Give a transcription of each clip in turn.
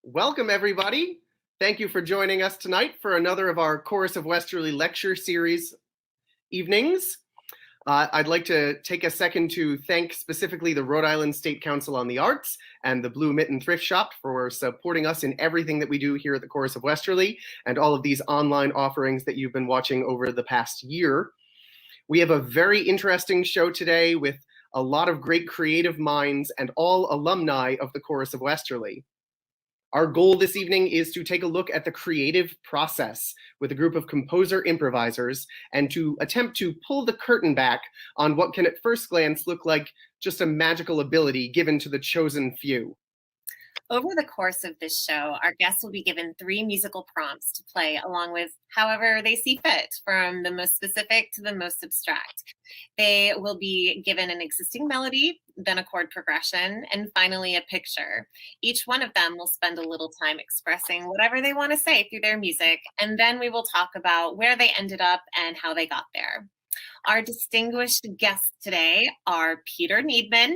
Welcome, everybody. Thank you for joining us tonight for another of our Chorus of Westerly lecture series evenings. I'd like to take a second to thank specifically the Rhode Island State Council on the Arts and the Blue Mitten Thrift Shop for supporting us in everything that we do here at the Chorus of Westerly and all of these online offerings that you've been watching over the past year. We have a very interesting show today with a lot of great creative minds and all alumni of the Chorus of Westerly. Our goal this evening is to take a look at the creative process with a group of composer improvisers and to attempt to pull the curtain back on what can at first glance look like just a magical ability given to the chosen few. Over the course of this show, our guests will be given 3 musical prompts to play along with however they see fit, from the most specific to the most abstract. They will be given an existing melody, then a chord progression, and finally a picture. Each one of them will spend a little time expressing whatever they want to say through their music, and then we will talk about where they ended up and how they got there. Our distinguished guests today are Peter Needman,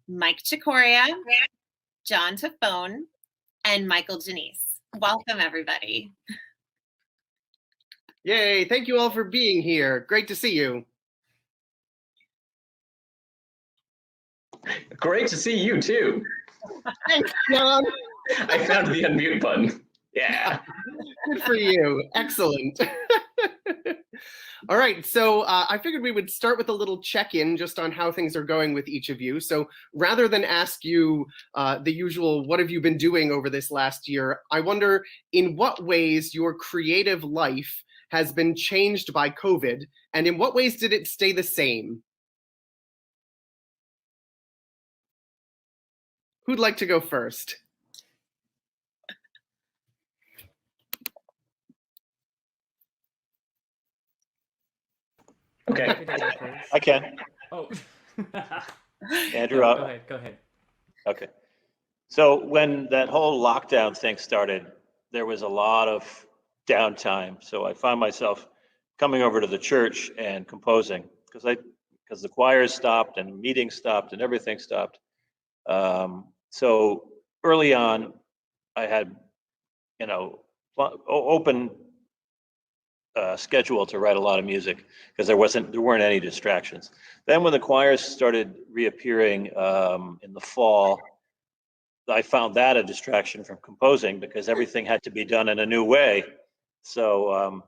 Mike Chicoria, John Tafone, and Michael Genese. Welcome, everybody. Yay, thank you all for being here. Great to see you. Great to see you too. Thanks, John. I found the unmute button. Yeah. Good for you. Excellent. All right, so I figured we would start with a little check-in just on how things are going with each of you. So rather than ask you the usual, what have you been doing over this last year, I wonder in what ways your creative life has been changed by COVID, and in what ways did it stay the same? Who'd like to go first? Okay. I can. Oh. Andrew, Go ahead. Okay. So when that whole lockdown thing started, there was a lot of downtime. So I found myself coming over to the church and composing because the choirs stopped and meetings stopped and everything stopped. So early on, I had, open schedule to write a lot of music because there weren't any distractions. Then when the choirs started reappearing in the fall, I found that a distraction from composing because everything had to be done in a new way. So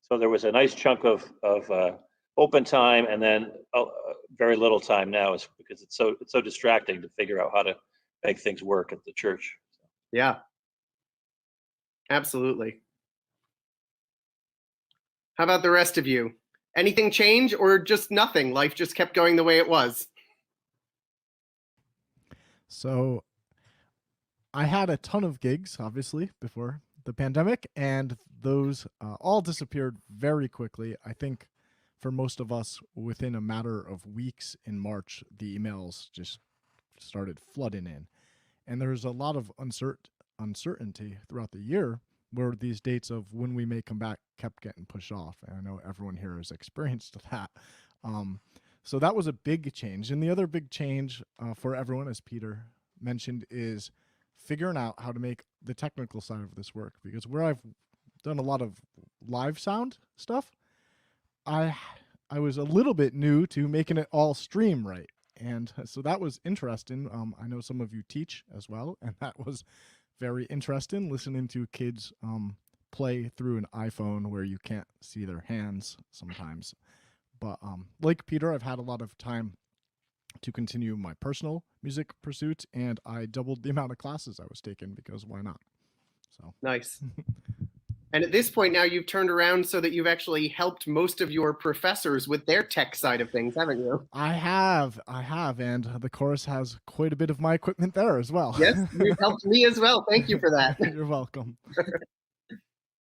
there was a nice chunk of open time, and then very little time now is because it's so distracting to figure out how to make things work at the church. Yeah, absolutely. How about the rest of you? Anything change or just nothing? Life just kept going the way it was? So I had a ton of gigs, obviously, before the pandemic, and those all disappeared very quickly. I think for most of us, within a matter of weeks in March, the emails just started flooding in. And there's a lot of uncertainty throughout the year where these dates of when we may come back kept getting pushed off. And I know everyone here has experienced that. So that was a big change. And the other big change for everyone, as Peter mentioned, is figuring out how to make the technical side of this work. Because where I've done a lot of live sound stuff, I was a little bit new to making it all stream right. And so that was interesting. I know some of you teach as well, and that was very interesting, listening to kids play through an iPhone where you can't see their hands sometimes. But like Peter, I've had a lot of time to continue my personal music pursuits, and I doubled the amount of classes I was taking because why not? So nice. And at this point now, you've turned around so that you've actually helped most of your professors with their tech side of things, haven't you? I have, and the chorus has quite a bit of my equipment there as well. Yes, you've helped me as well. Thank you for that. You're welcome.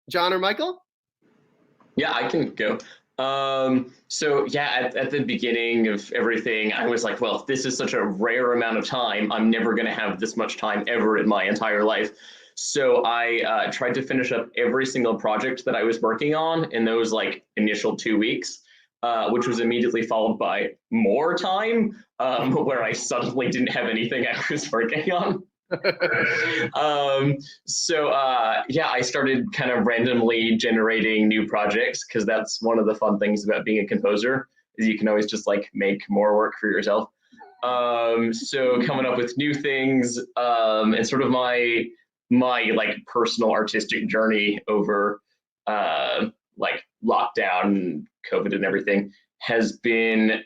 John or Michael? Yeah, I can go. So yeah, at the beginning of everything, I was like, well, this is such a rare amount of time. I'm never going to have this much time ever in my entire life. So I tried to finish up every single project that I was working on in those initial 2 weeks, which was immediately followed by more time, where I suddenly didn't have anything I was working on. Yeah, I started kind of randomly generating new projects because that's one of the fun things about being a composer is you can always just like make more work for yourself. So coming up with new things, and sort of my like personal artistic journey over like lockdown, COVID, and everything has been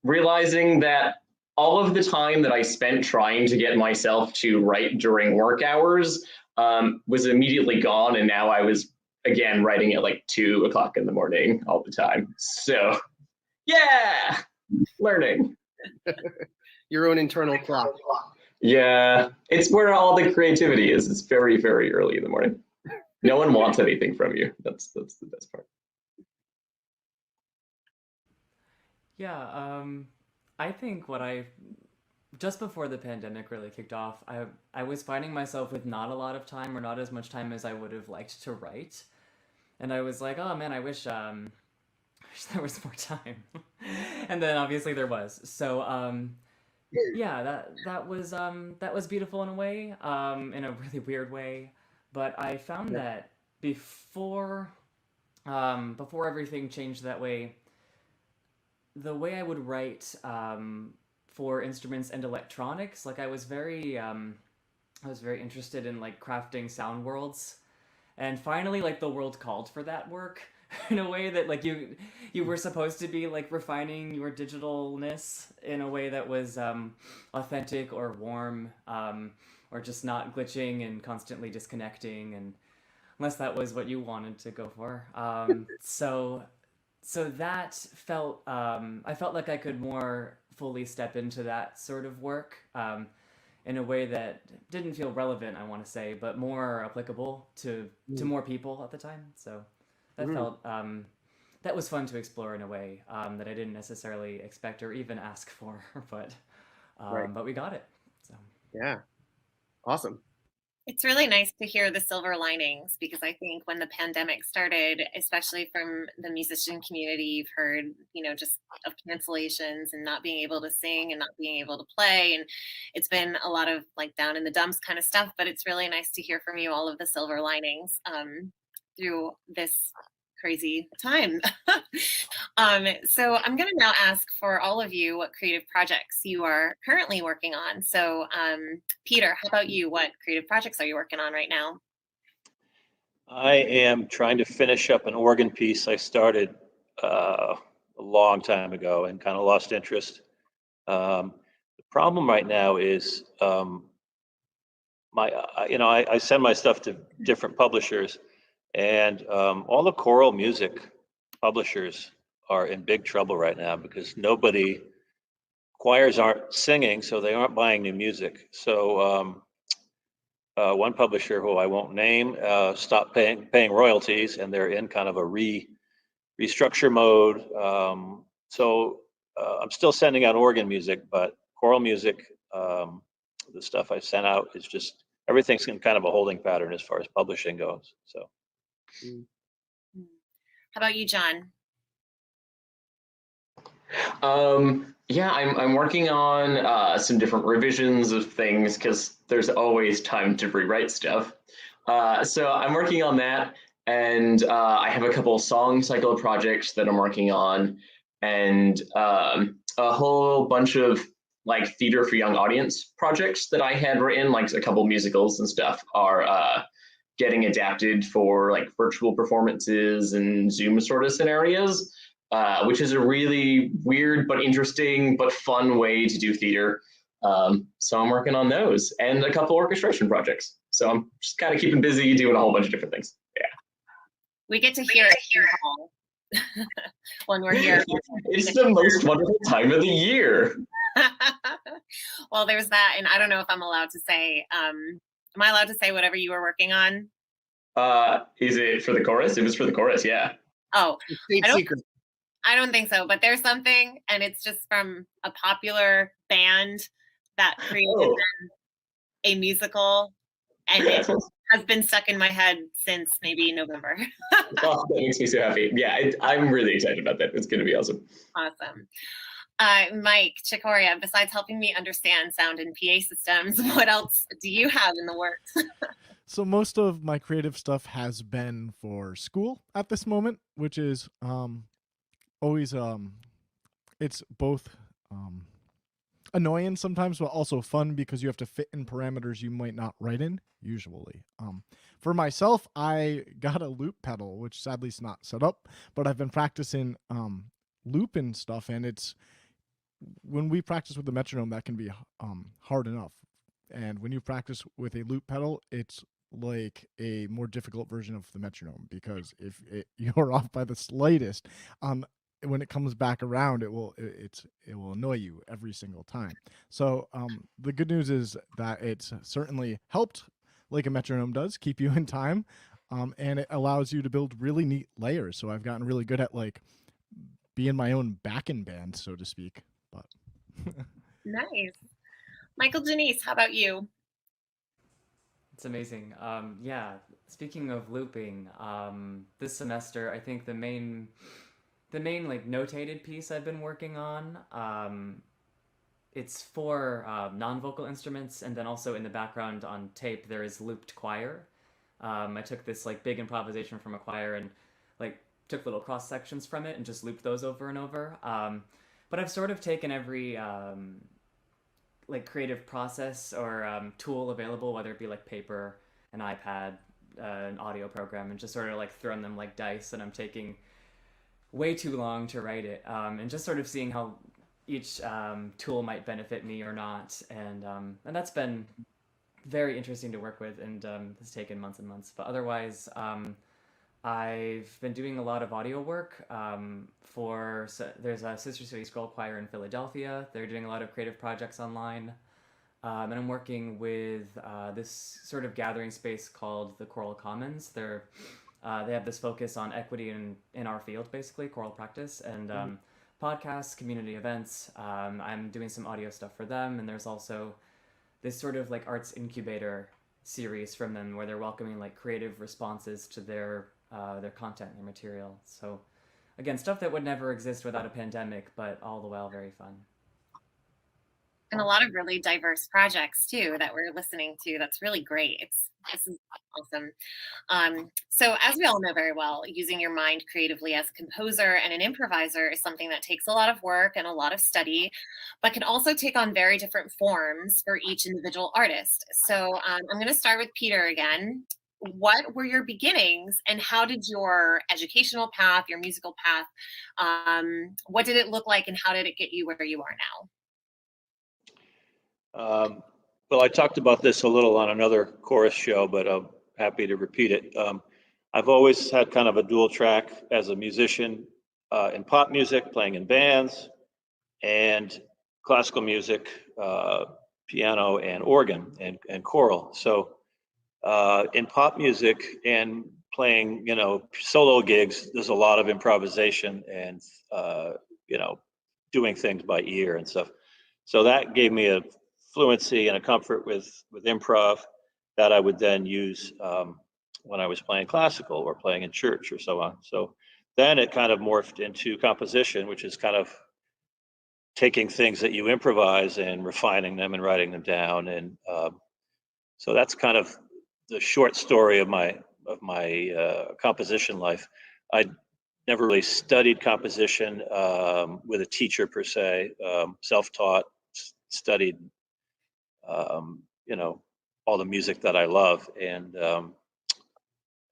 realizing that all of the time that I spent trying to get myself to write during work hours was immediately gone, and now I was again writing at like 2 o'clock in the morning all the time. So yeah, learning. Your own internal clock. Yeah, it's where all the creativity is. It's very, very early in the morning. No one wants anything from you. That's the best part. Yeah, I think just before the pandemic really kicked off, I was finding myself with not a lot of time or not as much time as I would have liked to write. And I was like, oh man, I wish there was more time. And then obviously there was. So yeah, that was beautiful in a way, in a really weird way. But I found that before everything changed that way, the way I would write for instruments and electronics, like I was very interested in like crafting sound worlds, and finally like the world called for that work in a way that like you were supposed to be like refining your digitalness in a way that was authentic or warm, or just not glitching and constantly disconnecting, and unless that was what you wanted to go for. So that felt, I felt like I could more fully step into that sort of work in a way that didn't feel relevant, I want to say, but more applicable to more people at the time. So that felt, that was fun to explore in a way that I didn't necessarily expect or even ask for, but we got it. So Yeah, awesome. It's really nice to hear the silver linings, because I think when the pandemic started, especially from the musician community, you've heard, just of cancellations and not being able to sing and not being able to play. And it's been a lot of like down in the dumps kind of stuff, but it's really nice to hear from you all of the silver linings through this crazy time. So I'm going to now ask for all of you what creative projects you are currently working on. So Peter, how about you? What creative projects are you working on right now? I am trying to finish up an organ piece I started a long time ago and kind of lost interest. The problem right now is I send my stuff to different publishers, and all the choral music publishers are in big trouble right now because choirs aren't singing, so they aren't buying new music. So one publisher who I won't name stopped paying royalties, and they're in kind of a restructure mode. So I'm still sending out organ music, but choral music, the stuff I sent out is just, everything's in kind of a holding pattern as far as publishing goes. So. How about you, John? Yeah, I'm working on some different revisions of things because there's always time to rewrite stuff. So I'm working on that, and I have a couple song cycle projects that I'm working on, and a whole bunch of like theater for young audience projects that I had written, like a couple musicals and stuff, are getting adapted for like virtual performances and Zoom sort of scenarios. Which is a really weird but interesting but fun way to do theater. So I'm working on those and a couple orchestration projects. So I'm just kind of keeping busy doing a whole bunch of different things. Yeah. We get to hear it all when we're here. It's the most wonderful time of the year. Well, there's that, and I don't know if I'm allowed to say. Am I allowed to say whatever you were working on? Is it for the chorus? It was for the chorus, yeah. Oh, State secret. I don't think so, but there's something, and it's just from a popular band that created a musical, and it has been stuck in my head since maybe November. Oh, that makes me so happy. Yeah, I'm really excited about that. It's going to be awesome. Awesome. Mike, Chicoria, besides helping me understand sound and PA systems, what else do you have in the works? So most of my creative stuff has been for school at this moment, which is always it's both annoying sometimes, but also fun because you have to fit in parameters you might not write in usually. For myself, I got a loop pedal, which sadly is not set up, but I've been practicing looping stuff, and it's when we practice with the metronome, that can be hard enough. And when you practice with a loop pedal, it's like a more difficult version of the metronome, because if you're off by the slightest, when it comes back around, it will annoy you every single time. So the good news is that it's certainly helped, like a metronome does, keep you in time, and it allows you to build really neat layers. So I've gotten really good at like being my own backing band, so to speak. But Nice. Michael, Genese, how about you? It's amazing. Yeah, speaking of looping, this semester I think the main like notated piece I've been working on, it's for non-vocal instruments, and then also in the background on tape there is looped choir. I took this like big improvisation from a choir and like took little cross sections from it and just looped those over and over. But I've sort of taken every like creative process or tool available, whether it be like paper, an iPad, an audio program, and just sort of like thrown them like dice, and I'm taking way too long to write it, and just sort of seeing how each tool might benefit me or not, and that's been very interesting to work with, and it's taken months and months. But otherwise, I've been doing a lot of audio work there's a Sister City Scroll Choir in Philadelphia. They're doing a lot of creative projects online. And I'm working with this sort of gathering space called the Choral Commons. They have this focus on equity in our field, basically, choral practice, and podcasts, community events. I'm doing some audio stuff for them, and there's also this sort of like arts incubator series from them where they're welcoming like creative responses to their content and their material. So again, stuff that would never exist without a pandemic, but all the while very fun. And a lot of really diverse projects too that we're listening to. That's really great. This is awesome. So as we all know very well, using your mind creatively as a composer and an improviser is something that takes a lot of work and a lot of study, but can also take on very different forms for each individual artist. So I'm going to start with Peter again. What were your beginnings, and how did your educational path, your musical path, what did it look like, and how did it get you where you are now? Well, I talked about this a little on another chorus show, but I'm happy to repeat it. I've always had kind of a dual track as a musician in pop music, playing in bands, and classical music, piano and organ and choral. So in pop music and playing, solo gigs, there's a lot of improvisation and, doing things by ear and stuff. So that gave me a fluency and a comfort with improv that I would then use when I was playing classical or playing in church or so on. So then it kind of morphed into composition, which is kind of taking things that you improvise and refining them and writing them down. And so that's kind of the short story of my composition life. I never really studied composition with a teacher per se. Self-taught, studied, all the music that I love, and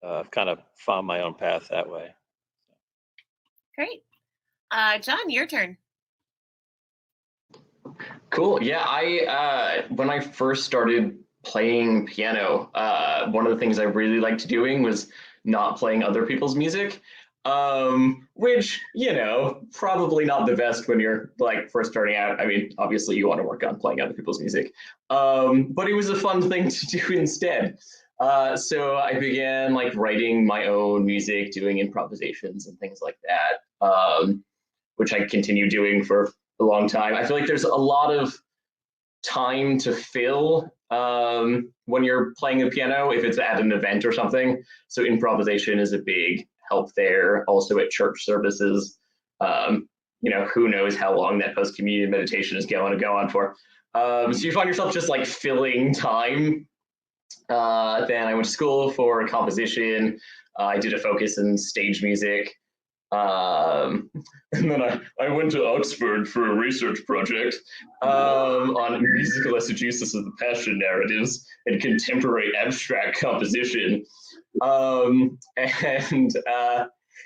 I've kind of found my own path that way. Great. John, your turn. Cool. Yeah, I when I first started playing piano, one of the things I really liked doing was not playing other people's music, which, probably not the best when you're like first starting out. I mean, obviously you want to work on playing other people's music, but it was a fun thing to do instead. So I began like writing my own music, doing improvisations and things like that, which I continue doing for a long time. I feel like there's a lot of time to fill when you're playing the piano, if it's at an event or something. So improvisation is a big help there. Also at church services, who knows how long that post-communion meditation is going to go on for. So you find yourself just like filling time. Then I went to school for composition. I did a focus in stage music. And then I went to Oxford for a research project on musical exegesis of the Passion narratives and contemporary abstract composition.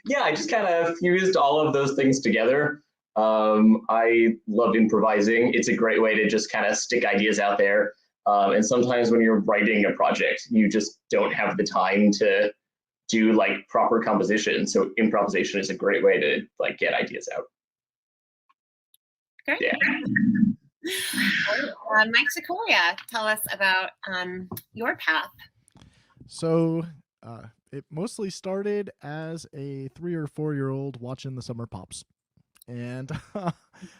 Yeah, I just kind of fused all of those things together. I love improvising. It's a great way to just kind of stick ideas out there. And sometimes when you're writing a project, you just don't have the time to do like proper composition. So improvisation is a great way to like get ideas out. Great. Yeah. Mike Chicoria, tell us about your path. So it mostly started as a 3 or 4 year old watching the Summer Pops. And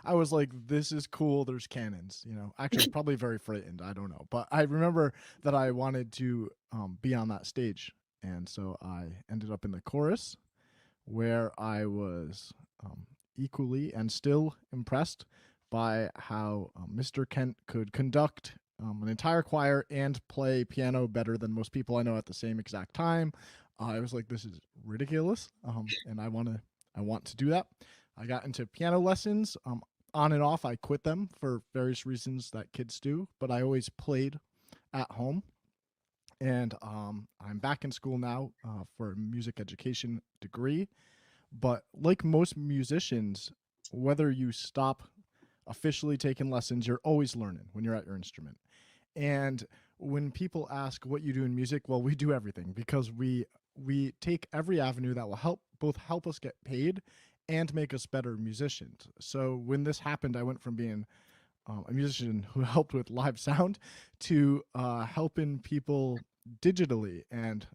I was like, this is cool. There's cannons, actually probably very frightened. I don't know. But I remember that I wanted to be on that stage. And so I ended up in the chorus, where I was equally and still impressed by how Mr. Kent could conduct an entire choir and play piano better than most people I know at the same exact time. I was like, this is ridiculous, and I want to do that. I got into piano lessons. On and off, I quit them for various reasons that kids do, but I always played at home. And I'm back in school now for a music education degree. But like most musicians, whether you stop officially taking lessons, you're always learning when you're at your instrument. And when people ask what you do in music, well, we do everything, because we take every avenue that will help us get paid and make us better musicians. So when this happened, I went from being a musician who helped with live sound to helping people digitally, and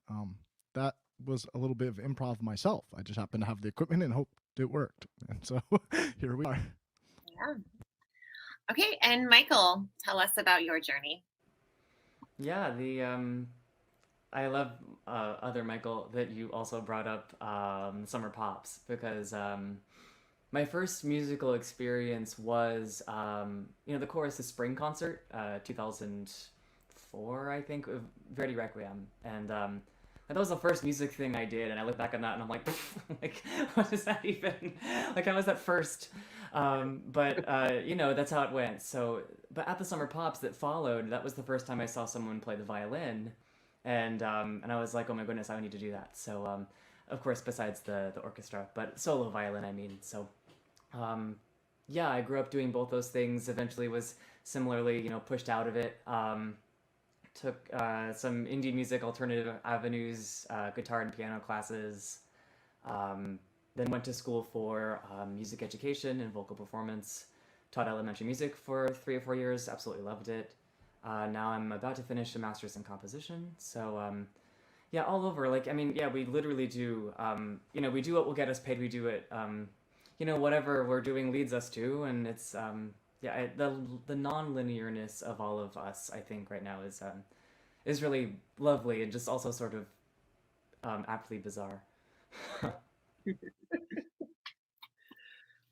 that was a little bit of improv myself. I just happened to have the equipment and hoped it worked, and so here we are. Yeah. Okay, and Michael, tell us about your journey. Yeah, I love other Michael that you also brought up Summer Pops, because my first musical experience was the Chorus' spring concert, 2004, I think, of Verdi Requiem, and that was the first music thing I did, and I look back on that and I'm like, like, what is that even? Like, how was that first? But that's how it went. So, but at the Summer Pops that followed, that was the first time I saw someone play the violin, and I was like, oh my goodness, I need to do that. So, of course, besides the orchestra, but solo violin, I mean. So, yeah, I grew up doing both those things. Eventually, was similarly, pushed out of it. Took some indie music, alternative avenues, guitar and piano classes. Then went to school for music education and vocal performance. Taught elementary music for 3 or 4 years. Absolutely loved it. Now I'm about to finish a master's in composition. So yeah, all over. Like, I mean, yeah, we literally do. We do what will get us paid. We do it. Whatever we're doing leads us to, and it's the non-linearness of all of us, I think, right now is really lovely, and just also sort of aptly bizarre.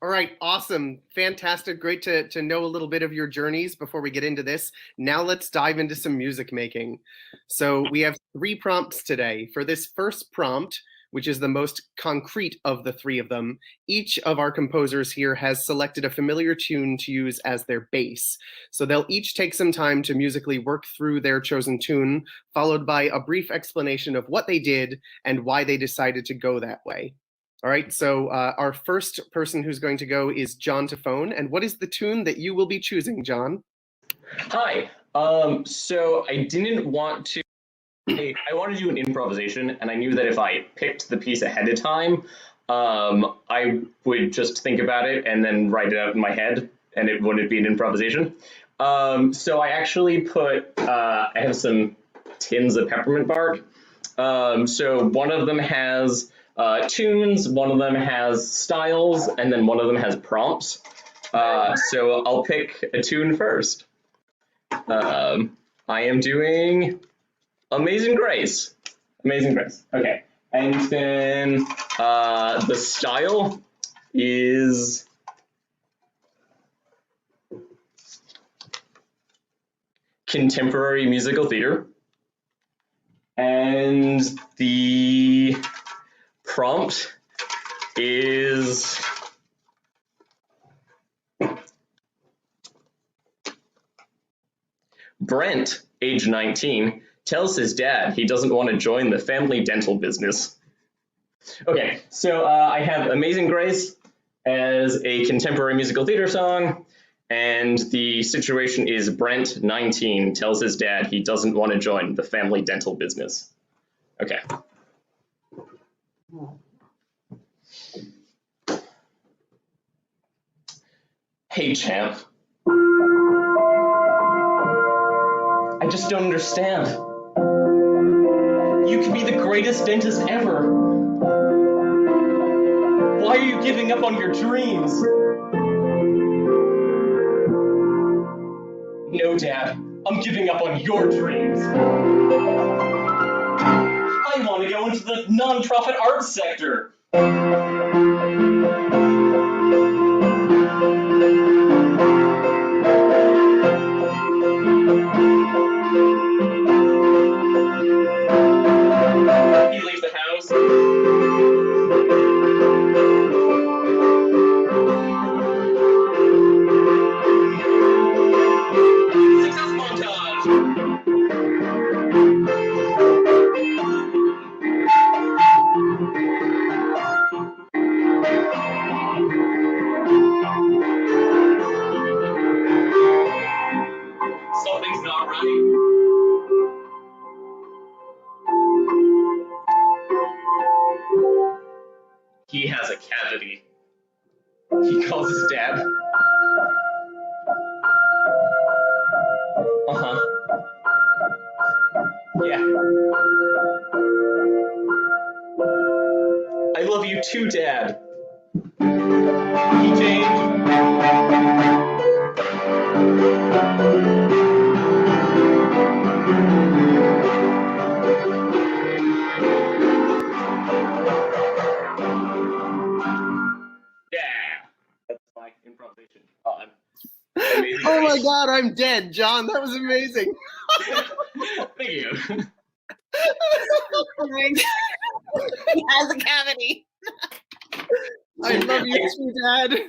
All right, awesome, fantastic, great to know a little bit of your journeys before we get into this. Now let's dive into some music making. So we have 3 prompts today. For this first prompt, which is the most concrete of the 3 of them, each of our composers here has selected a familiar tune to use as their base. So they'll each take some time to musically work through their chosen tune, followed by a brief explanation of what they did and why they decided to go that way. All right, so our first person who's going to go is John Tafone. And what is the tune that you will be choosing, John? Hi. So I didn't want to. I wanted to do an improvisation, and I knew that if I picked the piece ahead of time, I would just think about it and then write it out in my head, and it wouldn't be an improvisation. So I actually I have some tins of peppermint bark. So one of them has tunes, one of them has styles, and then one of them has prompts. So I'll pick a tune first. I am doing Amazing Grace. Amazing Grace. Okay. And then the style is contemporary musical theater. And the prompt is Brent, age 19, tells his dad he doesn't want to join the family dental business. Okay, so I have Amazing Grace as a contemporary musical theater song, and the situation is Brent, 19, tells his dad he doesn't want to join the family dental business. Okay. Hey, champ. I just don't understand. You could be the greatest dentist ever. Why are you giving up on your dreams? No, Dad, I'm giving up on your dreams. I want to go into the non-profit arts sector. He leaves the house. Success montage. Something's not right. He has a cavity. He calls his dad. Uh-huh. Yeah. I love you too, Dad. He changed. Yeah. That's my improvisation. Amazing. Oh my God, I'm dead, John. That was amazing. Thank you. Oh my God. He has a cavity. I love you too, Dad.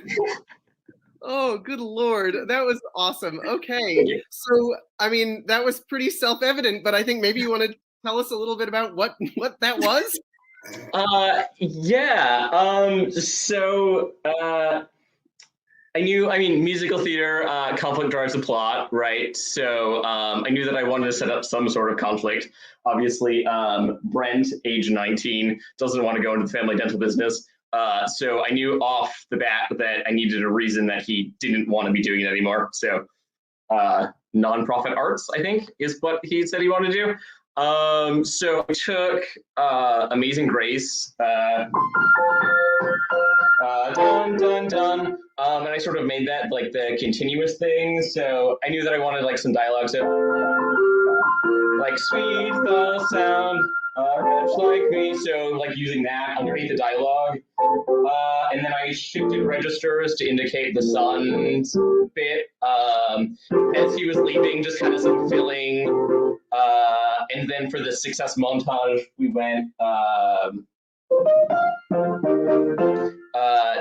Oh, good Lord. That was awesome. Okay. So, I mean, that was pretty self-evident, but I think maybe you want to tell us a little bit about what that was? Yeah. I mean, musical theater, conflict drives the plot, right? So I knew that I wanted to set up some sort of conflict. Obviously, Brent, age 19, doesn't want to go into the family dental business. So I knew off the bat that I needed a reason that he didn't want to be doing it anymore. So nonprofit arts, I think, is what he said he wanted to do. So I took Amazing Grace, dun, dun, dun, and I sort of made that like the continuous thing. So I knew that I wanted like some dialogue. So like sweet the sound, rich like me. So like using that underneath the dialogue. And then I shifted registers to indicate the son's bit as he was leaving, just kind of some filling. And then for the success montage, we went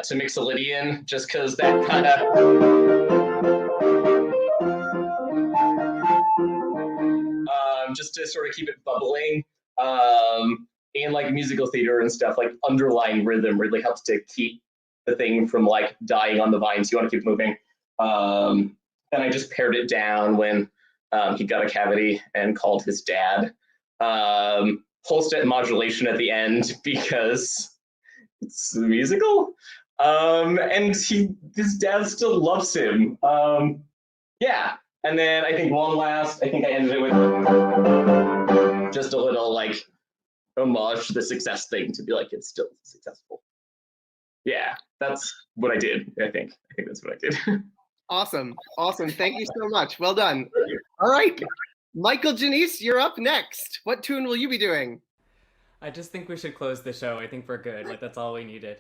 to Mixolydian, just because that kind of just to sort of keep it bubbling. And like musical theater and stuff, like underlying rhythm really helps to keep the thing from like dying on the vine. So you want to keep moving. Then I just pared it down when he got a cavity and called his dad. Whole step modulation at the end because it's a musical. And his dad still loves him. Yeah. And then I think I ended it with just a little like homage to the success thing to be like, it's still successful. Yeah, that's what I did. I think that's what I did. Awesome. Thank you so much. Well done. All right. Michael Genese, you're up next. What tune will you be doing? I just think we should close the show. I think we're good. Like, that's all we needed.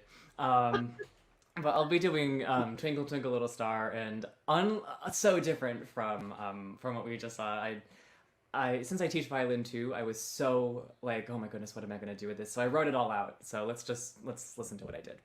But I'll be doing Twinkle Twinkle Little Star, and so different from what we just saw. I since I teach violin too, I was so like, oh my goodness, what am I going to do with this? So I wrote it all out. So let's listen to what I did.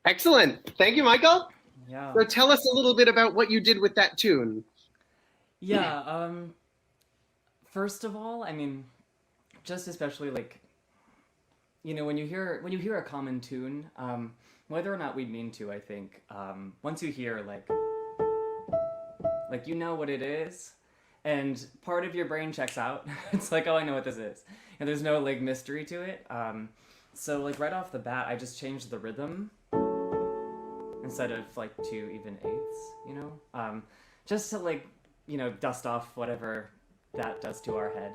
Excellent. Thank you, Michael. Yeah. So tell us a little bit about what you did with that tune. Yeah. First of all, I mean, just especially like, when you hear a common tune, whether or not we mean to, I think once you hear like you know what it is, and part of your brain checks out. It's like, oh, I know what this is, and there's no like mystery to it. So like right off the bat, I just changed the rhythm instead of like 2 even eighths, just to like dust off whatever that does to our head,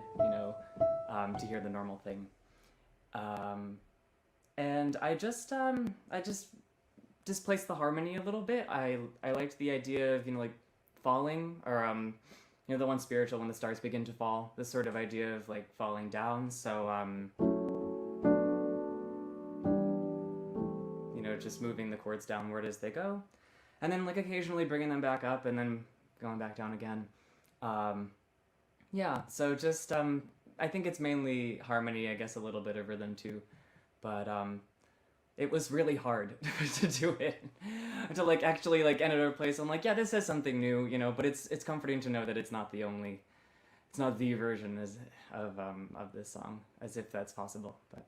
to hear the normal thing. And I just displaced the harmony a little bit. I liked the idea of like falling, or the one spiritual, when the stars begin to fall, this sort of idea of like falling down. So just moving the chords downward as they go, and then like occasionally bringing them back up and then going back down again. Yeah, so just I think it's mainly harmony, I guess a little bit of rhythm too, but it was really hard to do it, to like actually like end at a place I'm like, yeah, this is something new, but it's comforting to know that it's not the version of this song, as if that's possible. But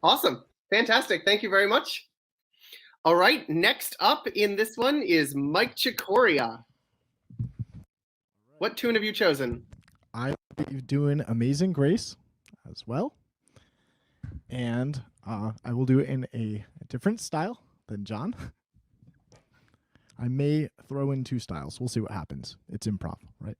Awesome. Fantastic. Thank you very much. All right. Next up in this one is Mike Chicoria. What tune have you chosen? I'm doing Amazing Grace as well. And I will do it in a different style than John. I may throw in 2 styles. We'll see what happens. It's improv, right?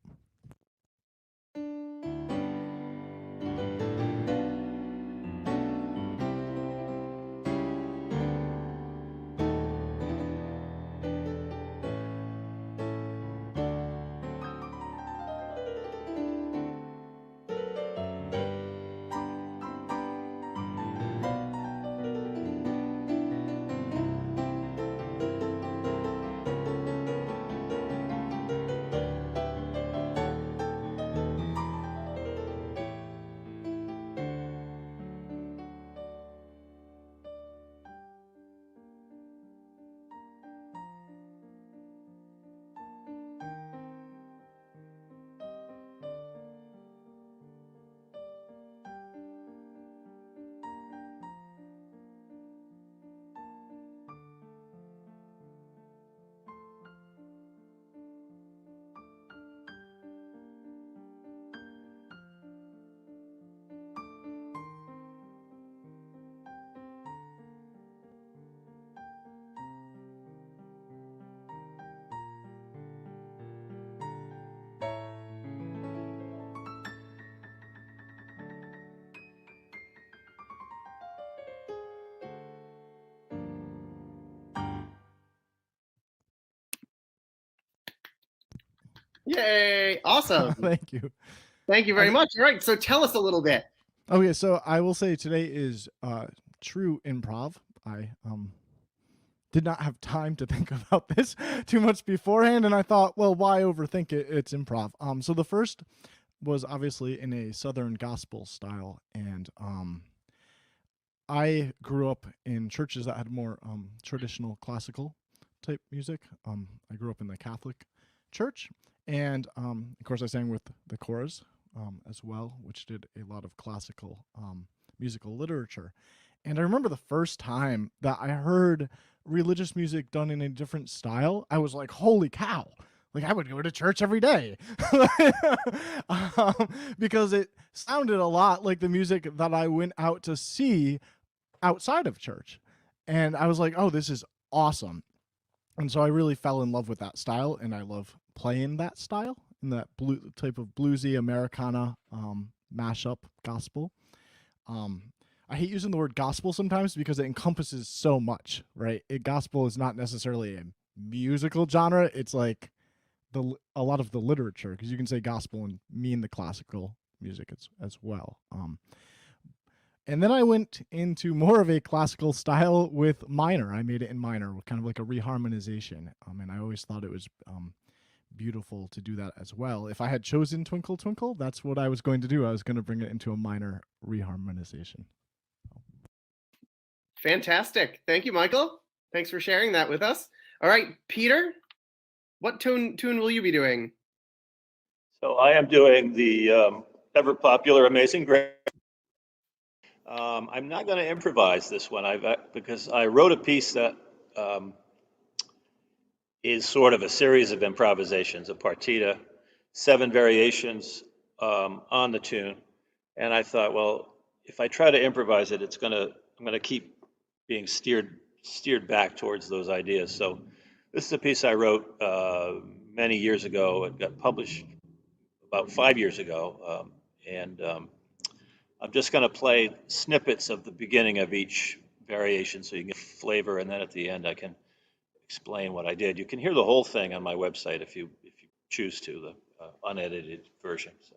Yay. Awesome. Thank you. Thank you very much. All right. So tell us a little bit. Okay, so I will say today is true improv. I did not have time to think about this too much beforehand, and I thought, well, why overthink it? It's improv. So the first was obviously in a Southern gospel style, and I grew up in churches that had more traditional classical type music. I grew up in the Catholic church, and of course I sang with the chorus as well, which did a lot of classical musical literature. And I remember the first time that I heard religious music done in a different style, I was like, holy cow. Like, I would go to church every day because it sounded a lot like the music that I went out to see outside of church. And I was like, oh, this is awesome. And so I really fell in love with that style, and I love playing that style in that type of bluesy Americana mashup gospel. I hate using the word gospel sometimes because it encompasses so much, right? Gospel is not necessarily a musical genre. It's like a lot of the literature, because you can say gospel and mean the classical music as well. And then I went into more of a classical style with minor. I made it in minor, kind of like a reharmonization. And I always thought it was beautiful to do that as well. If I had chosen Twinkle, Twinkle, that's what I was going to do. I was going to bring it into a minor reharmonization. Fantastic. Thank you, Michael. Thanks for sharing that with us. All right, Peter, what tune will you be doing? So I am doing the ever popular Amazing Grace. I'm not going to improvise this one because I wrote a piece that is sort of a series of improvisations, a partita, 7 variations on the tune. And I thought, well, if I try to improvise it, I'm gonna keep being steered back towards those ideas. So this is a piece I wrote many years ago. It got published about 5 years ago, and I'm just going to play snippets of the beginning of each variation so you can get flavor, and then at the end I can explain what I did. You can hear the whole thing on my website if you choose to, the unedited version. So.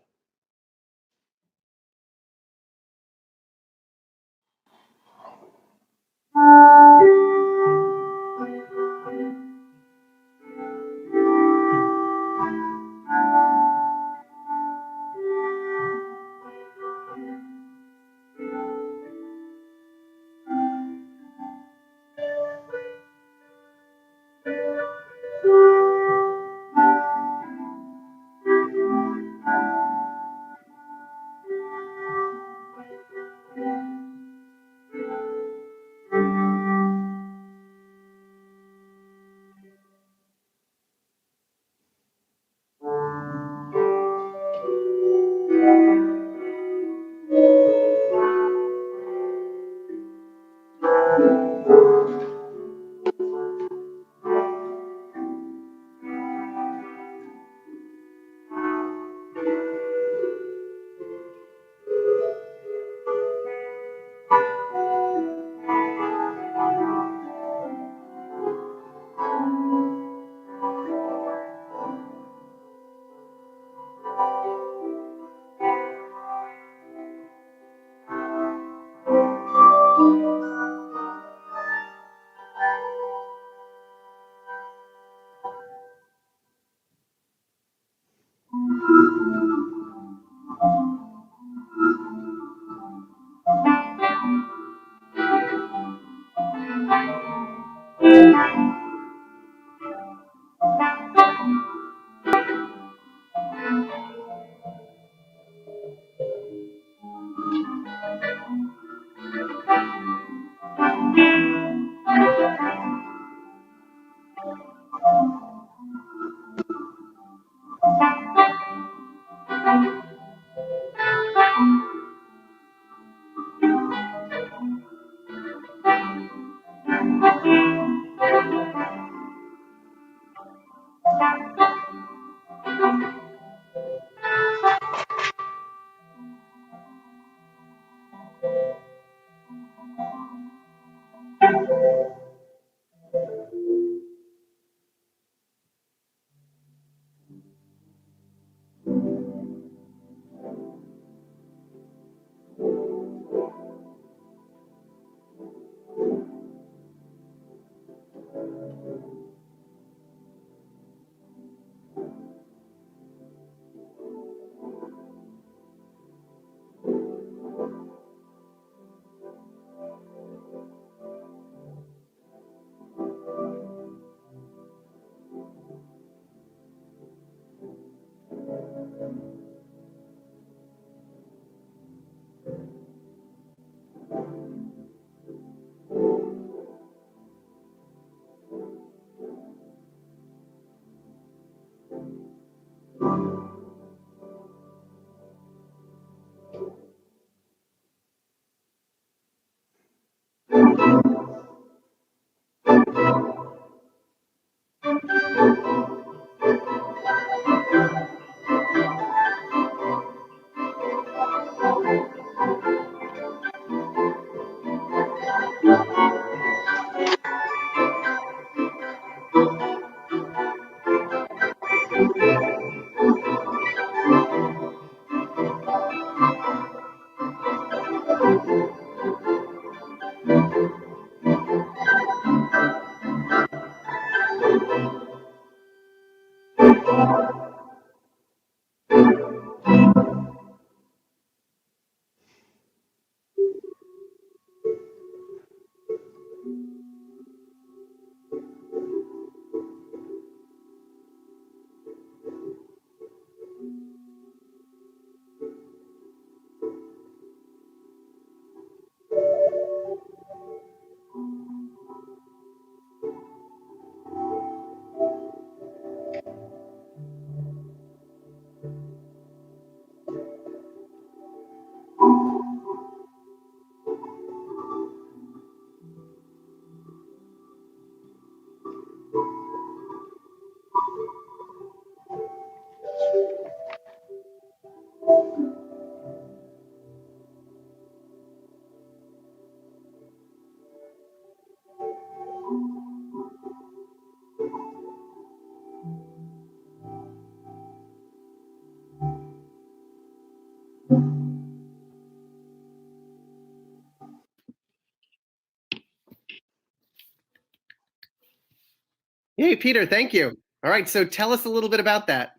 Yay, Peter, thank you. All right, so tell us a little bit about that.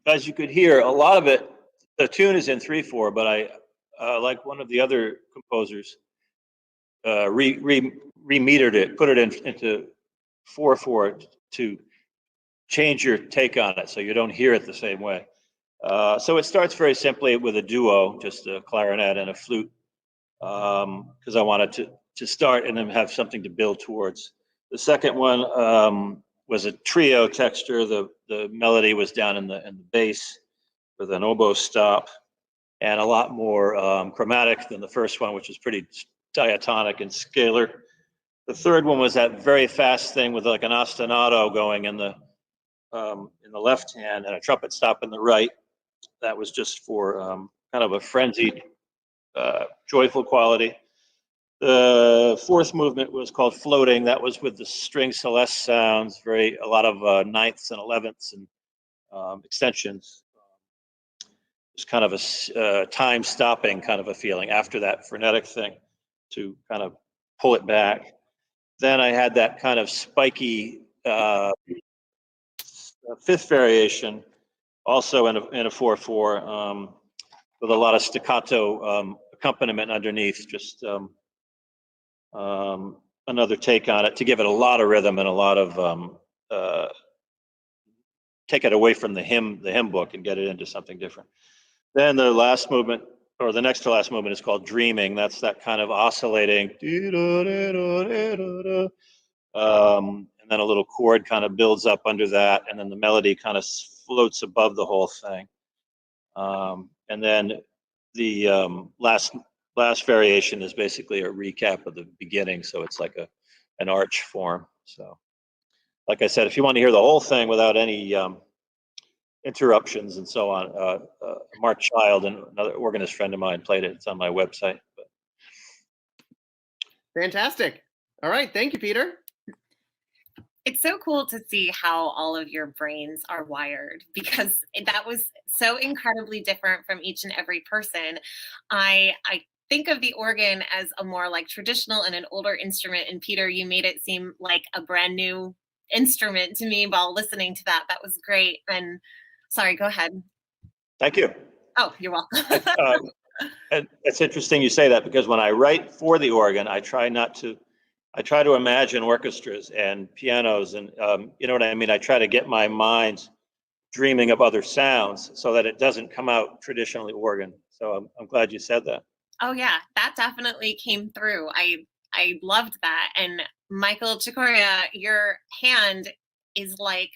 As you could hear, a lot of it, the tune is in 3/4, but I, like one of the other composers, remetered it, put it into 4/4 to change your take on it, so you don't hear it the same way. So it starts very simply with a duo, just a clarinet and a flute, because I wanted to start and then have something to build towards. The second one was a trio texture. The melody was down in the bass with an oboe stop, and a lot more chromatic than the first one, which is pretty diatonic and scalar. The third one was that very fast thing with like an ostinato going in the left hand and a trumpet stop in the right. That was just for kind of a frenzied, joyful quality. The fourth movement was called Floating. That was with the string celeste sounds, a lot of ninths and elevenths and extensions. It's kind of a time stopping kind of a feeling after that frenetic thing to kind of pull it back. Then I had that kind of spiky fifth variation, also in a 4/4, with a lot of staccato accompaniment underneath, just another take on it to give it a lot of rhythm and a lot of take it away from the hymn book and get it into something different. Then the last movement, or the next to last movement, is called Dreaming. That's that kind of oscillating, and then a little chord kind of builds up under that, and then the melody kind of floats above the whole thing. And then the last variation is basically a recap of the beginning, so it's like an arch form. So, like I said, if you want to hear the whole thing without any interruptions and so on, Mark Child, and another organist friend of mine, played it. It's on my website. But. Fantastic. All right, thank you, Peter. It's so cool to see how all of your brains are wired, because that was so incredibly different from each and every person. I think of the organ as a more like traditional and an older instrument, and Peter, you made it seem like a brand new instrument to me while listening to that. That was great. And sorry, go ahead. Thank you. Oh, you're welcome. And it's interesting you say that, because when I write for the organ, I try to imagine orchestras and pianos, and you know what I mean? I try to get my mind dreaming of other sounds so that it doesn't come out traditionally organ. So I'm glad you said that. Oh yeah, that definitely came through. I loved that. And Michael Chicoria, your hand is like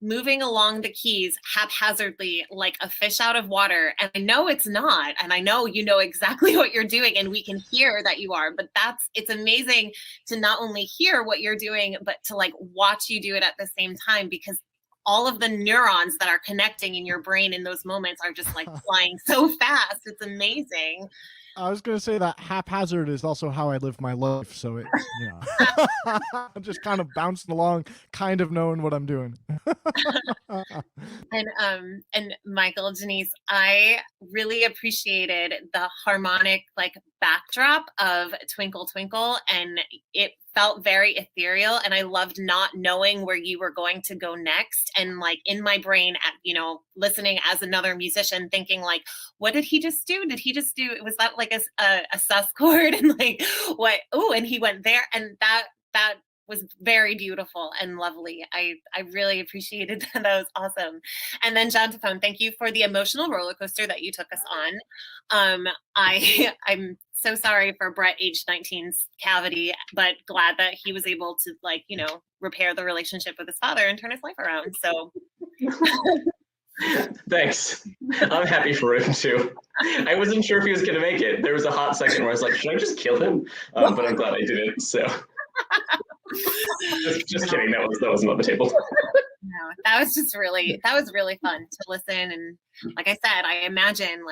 moving along the keys haphazardly like a fish out of water. And I know it's not, and I know you know exactly what you're doing, and we can hear that you are, but it's amazing to not only hear what you're doing, but to like watch you do it at the same time, because all of the neurons that are connecting in your brain in those moments are just like flying so fast. It's amazing. I was going to say that haphazard is also how I live my life. So it, I'm just kind of bouncing along, kind of knowing what I'm doing. And Michael, Genese, I really appreciated the harmonic like backdrop of Twinkle Twinkle, and it felt very ethereal, and I loved not knowing where you were going to go next, and like in my brain at listening as another musician thinking like, what did he just do? Was that like a sus chord? And like what? Oh, and he went there, and that was very beautiful and lovely. I really appreciated that. That was awesome. And then John Tafone, thank you for the emotional roller coaster that you took us on. I'm so sorry for Brett age 19's cavity, but glad that he was able to repair the relationship with his father and turn his life around. So Thanks. I'm happy for him too. I wasn't sure if he was going to make it. There was a hot second where I was like, should I just kill him? But I'm glad I didn't. So just kidding. That wasn't on the table. No, that was really fun to listen. And like I said, I imagine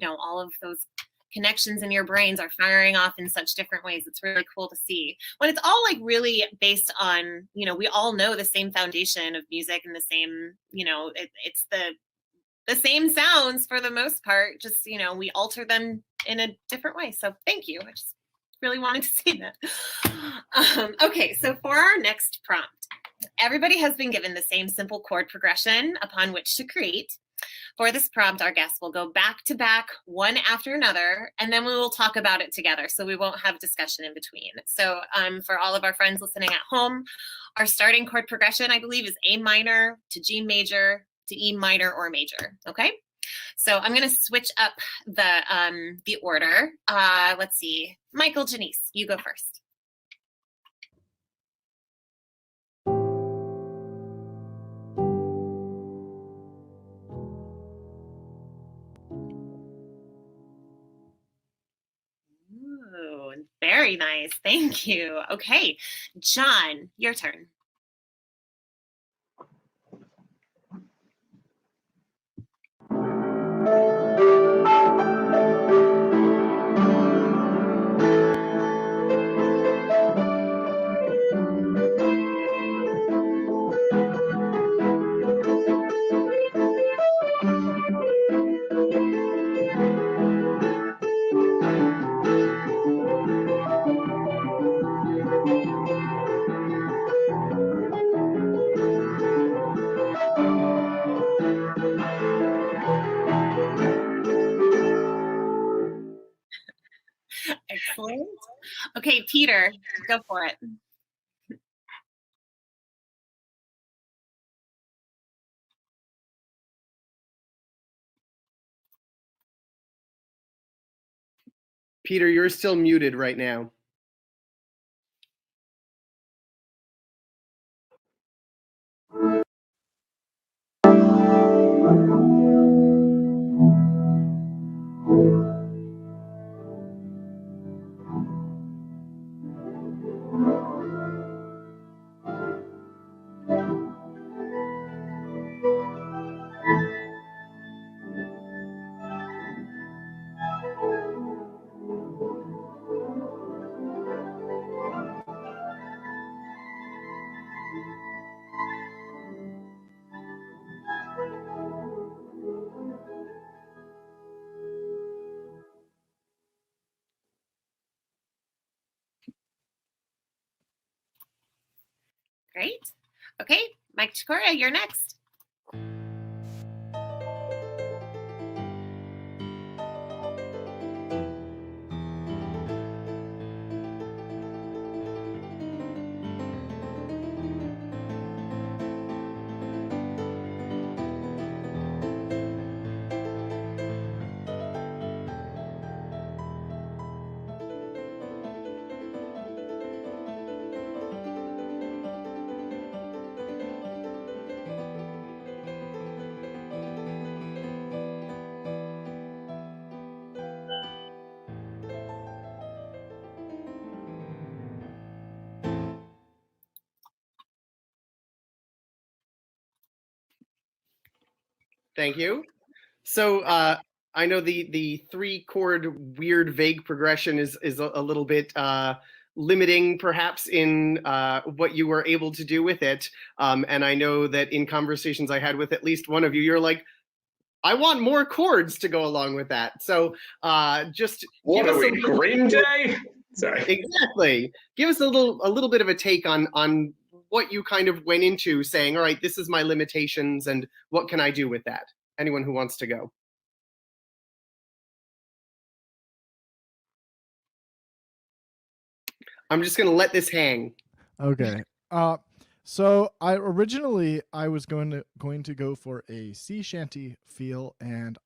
all of those connections in your brains are firing off in such different ways. It's really cool to see when it's all really based on, we all know the same foundation of music and the same, it's the same sounds for the most part, just, we alter them in a different way. So thank you. really wanted to say that. Okay, so for our next prompt, everybody has been given the same simple chord progression upon which to create. For this prompt, our guests will go back to back, one after another, and then we will talk about it together, so we won't have discussion in between. So for all of our friends listening at home, our starting chord progression, I believe, is A minor to G major to E minor or major, okay? So I'm going to switch up the order. Let's see. Michael, Genese, you go first. Ooh, very nice. Thank you. Okay, John, your turn. Excellent. Okay, Peter, go for it. Peter, you're still muted right now. Great. Okay, Mike Chicoria, you're next. Thank you. So I know the 3-chord weird vague progression is a little bit limiting perhaps in what you were able to do with it. And I know that in conversations I had with at least one of you, you're like, I want more chords to go along with that. So just What give are us we, Green Day? Sorry. Exactly. Give us a little bit of a take on what you kind of went into saying, all right, this is my limitations and what can I do with that? Anyone who wants to go. I'm just going to let this hang. Okay. So I was going to go for a sea shanty feel, and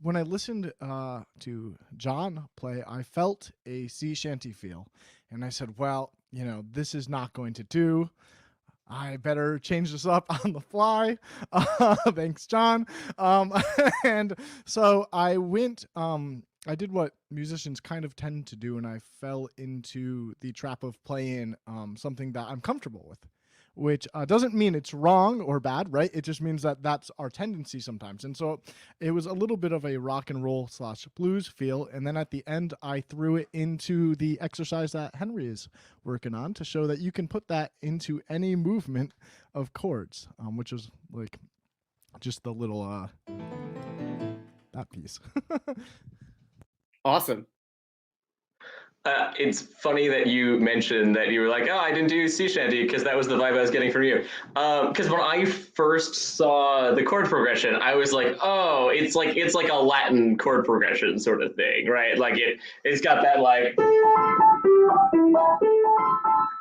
when I listened to John play, I felt a sea shanty feel, and I said, well, this is not going to do. I better change this up on the fly. Thanks, John. And so I went. I did what musicians kind of tend to do, and I fell into the trap of playing something that I'm comfortable with, which doesn't mean it's wrong or bad, right? It just means that that's our tendency sometimes. And so it was a little bit of a rock and roll / blues feel. And then at the end, I threw it into the exercise that Henry is working on to show that you can put that into any movement of chords, which is like just the little, that piece. Awesome. It's funny that you mentioned that you were like, oh, I didn't do sea shanty because that was the vibe I was getting from you. Because when I first saw the chord progression, I was like, oh, it's like a Latin chord progression sort of thing, right? Like it's got that like,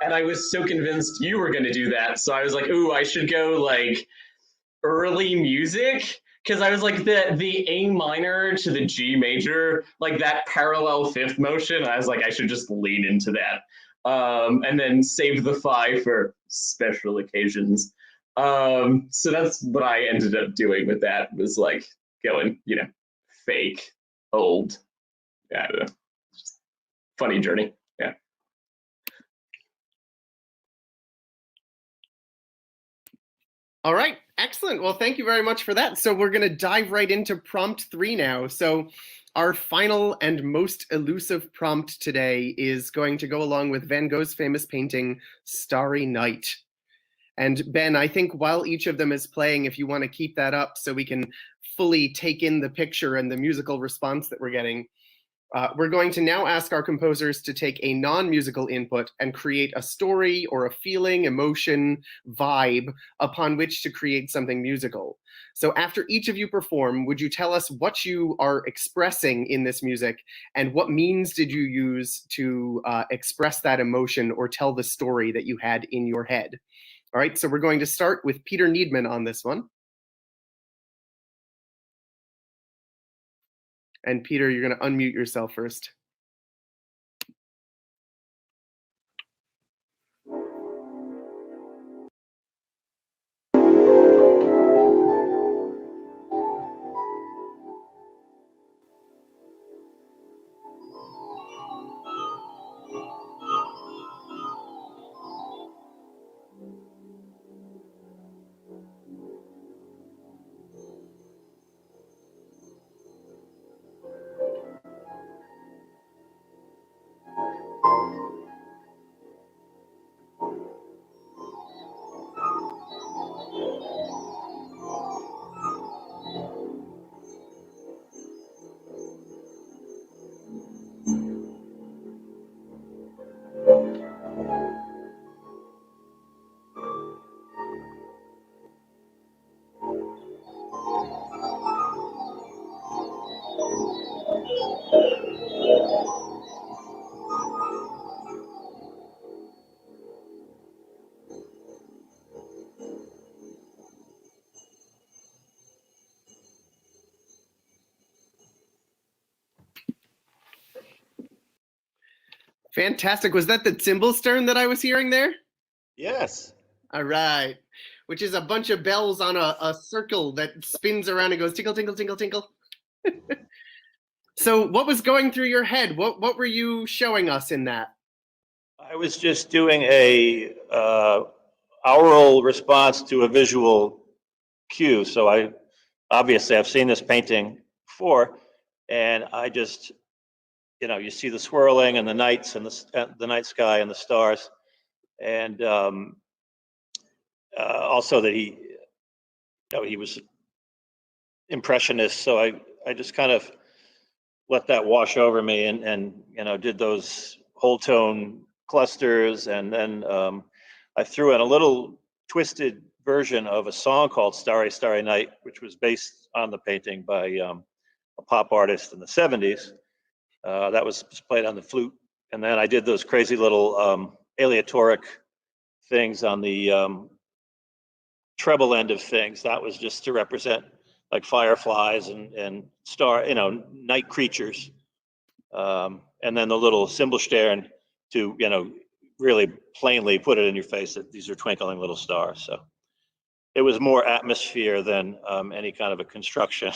and I was so convinced you were going to do that, so I was like, ooh, I should go like early music. Because I was like the A minor to the G major, like that parallel fifth motion. I was like, I should just lean into that, and then save the 5 for special occasions. So that's what I ended up doing with that. Was like going, fake, old. Yeah, I don't know. Just funny journey. Yeah. All right, excellent. Well, thank you very much for that. So we're going to dive right into prompt 3 now. So our final and most elusive prompt today is going to go along with Van Gogh's famous painting, Starry Night. And Ben, I think while each of them is playing, if you want to keep that up so we can fully take in the picture and the musical response that we're getting, we're going to now ask our composers to take a non-musical input and create a story or a feeling, emotion, vibe upon which to create something musical. So after each of you perform, would you tell us what you are expressing in this music and what means did you use to express that emotion or tell the story that you had in your head? All right, so we're going to start with Peter Needman on this one. And Peter, you're going to unmute yourself first. Fantastic. Was that the cymbal stern that I was hearing there? Yes. All right. Which is a bunch of bells on a circle that spins around and goes tinkle, tinkle, tinkle, tinkle. So what was going through your head? What were you showing us in that? I was just doing a aural response to a visual cue. So I've seen this painting before, and I just, you see the swirling and the nights and the night sky and the stars, and also that he was impressionist. So I just kind of let that wash over me, and did those whole tone clusters, and then I threw in a little twisted version of a song called Starry, Starry Night, which was based on the painting by a pop artist in the 70s. That was played on the flute. And then I did those crazy little aleatoric things on the treble end of things. That was just to represent like fireflies and night creatures. And then the little cymbal stern to, really plainly put it in your face that these are twinkling little stars. So it was more atmosphere than any kind of a construction.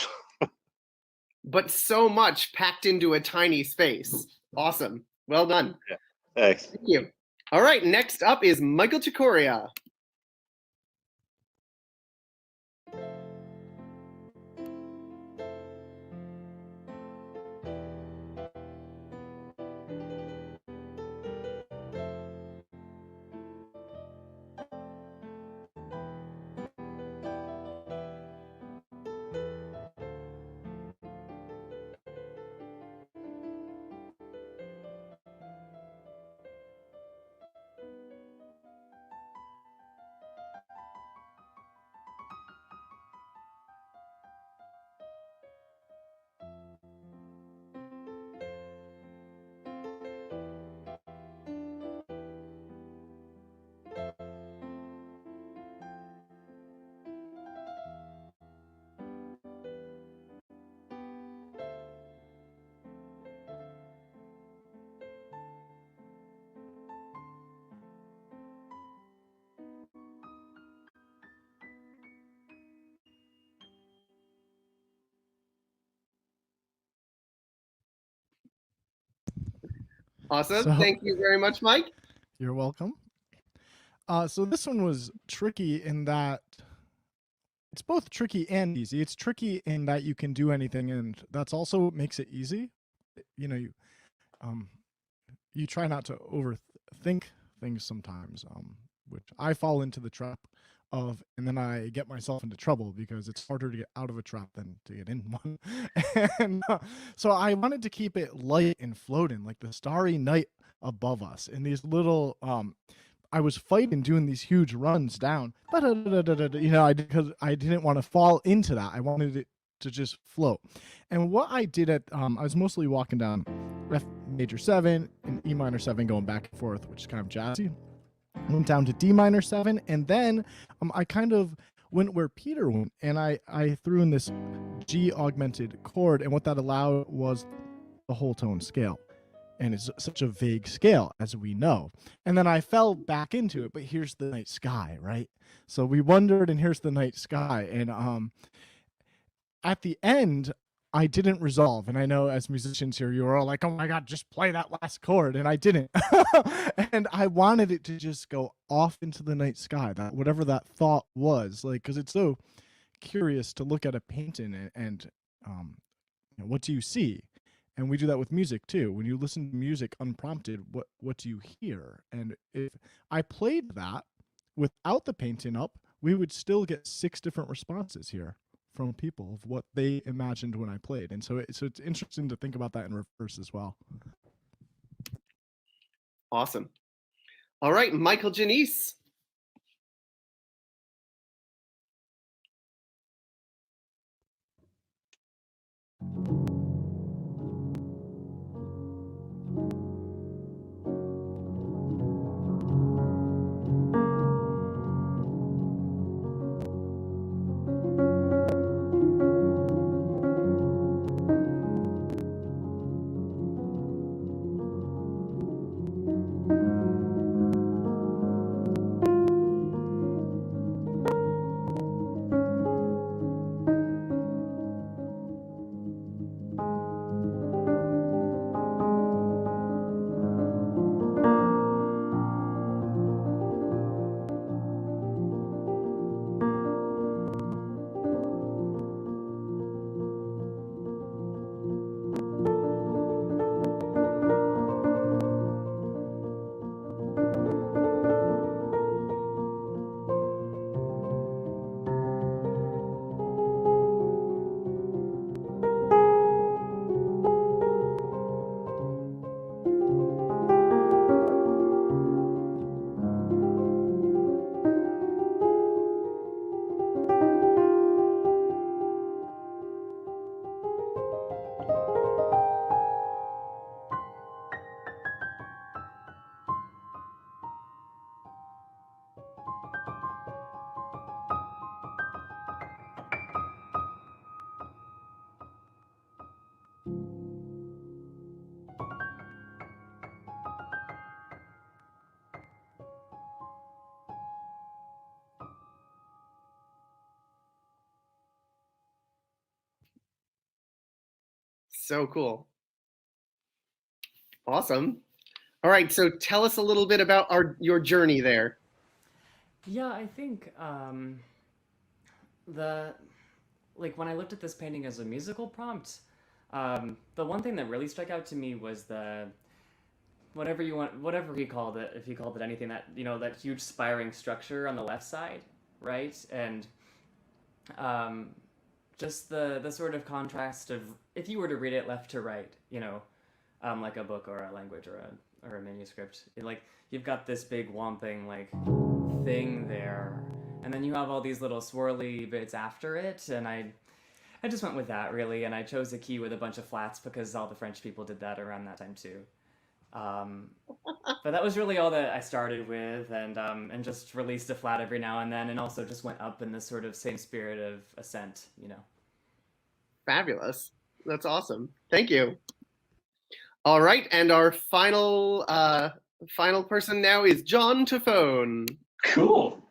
But so much packed into a tiny space. Awesome. Well done. Yeah. Thanks. Thank you. All right, next up is Michael Chicoria. Awesome. So- Thank you very much, Mike. You're welcome. So this one was tricky in that it's both tricky and easy. It's tricky in that you can do anything, and that's also what makes it easy. You know, you try not to overthink things sometimes, which I fall into the trap of, and then I get myself into trouble because it's harder to get out of a trap than to get in one. And so I wanted to keep it light and floating, like the starry night above us, and these little I was fighting doing these huge runs down, you know, because I didn't want to fall into that. I wanted it to just float. And what I did I was mostly walking down F major 7 and E minor 7, going back and forth, which is kind of jazzy. Went down to D minor 7, and then I kind of went where Peter went, and I threw in this G augmented chord, and what that allowed was the whole tone scale. And it's such a vague scale, as we know. And then I fell back into it, but here's the night sky, right? So we wondered, and here's the night sky. And at the end, I didn't resolve. And I know as musicians here, you were all like, oh my God, just play that last chord. And I didn't. And I wanted it to just go off into the night sky, that whatever that thought was, like, because it's so curious to look at a painting and you know, what do you see? And we do that with music too. When you listen to music unprompted, what do you hear? And if I played that without the painting up, we would still get 6 different responses here from people of what they imagined when I played. And so it's interesting to think about that in reverse as well. Awesome. All right, Michael Genese. So cool. Awesome. All right, so tell us a little bit about your journey there. Yeah, I think when I looked at this painting as a musical prompt, the one thing that really stuck out to me was the whatever he called it, if he called it anything, that, you know, that huge spiring structure on the left side, right? And just the sort of contrast of, if you were to read it left to right, you know, like a book or a language or a manuscript, like you've got this big whomping like thing there, and then you have all these little swirly bits after it, and I just went with that really, and I chose a key with a bunch of flats because all the French people did that around that time too. But that was really all that I started with, and just released a flat every now and then, and also just went up in this sort of same spirit of ascent, you know. Fabulous. That's awesome. Thank you. All right, and our final person now is John Tafone. Cool.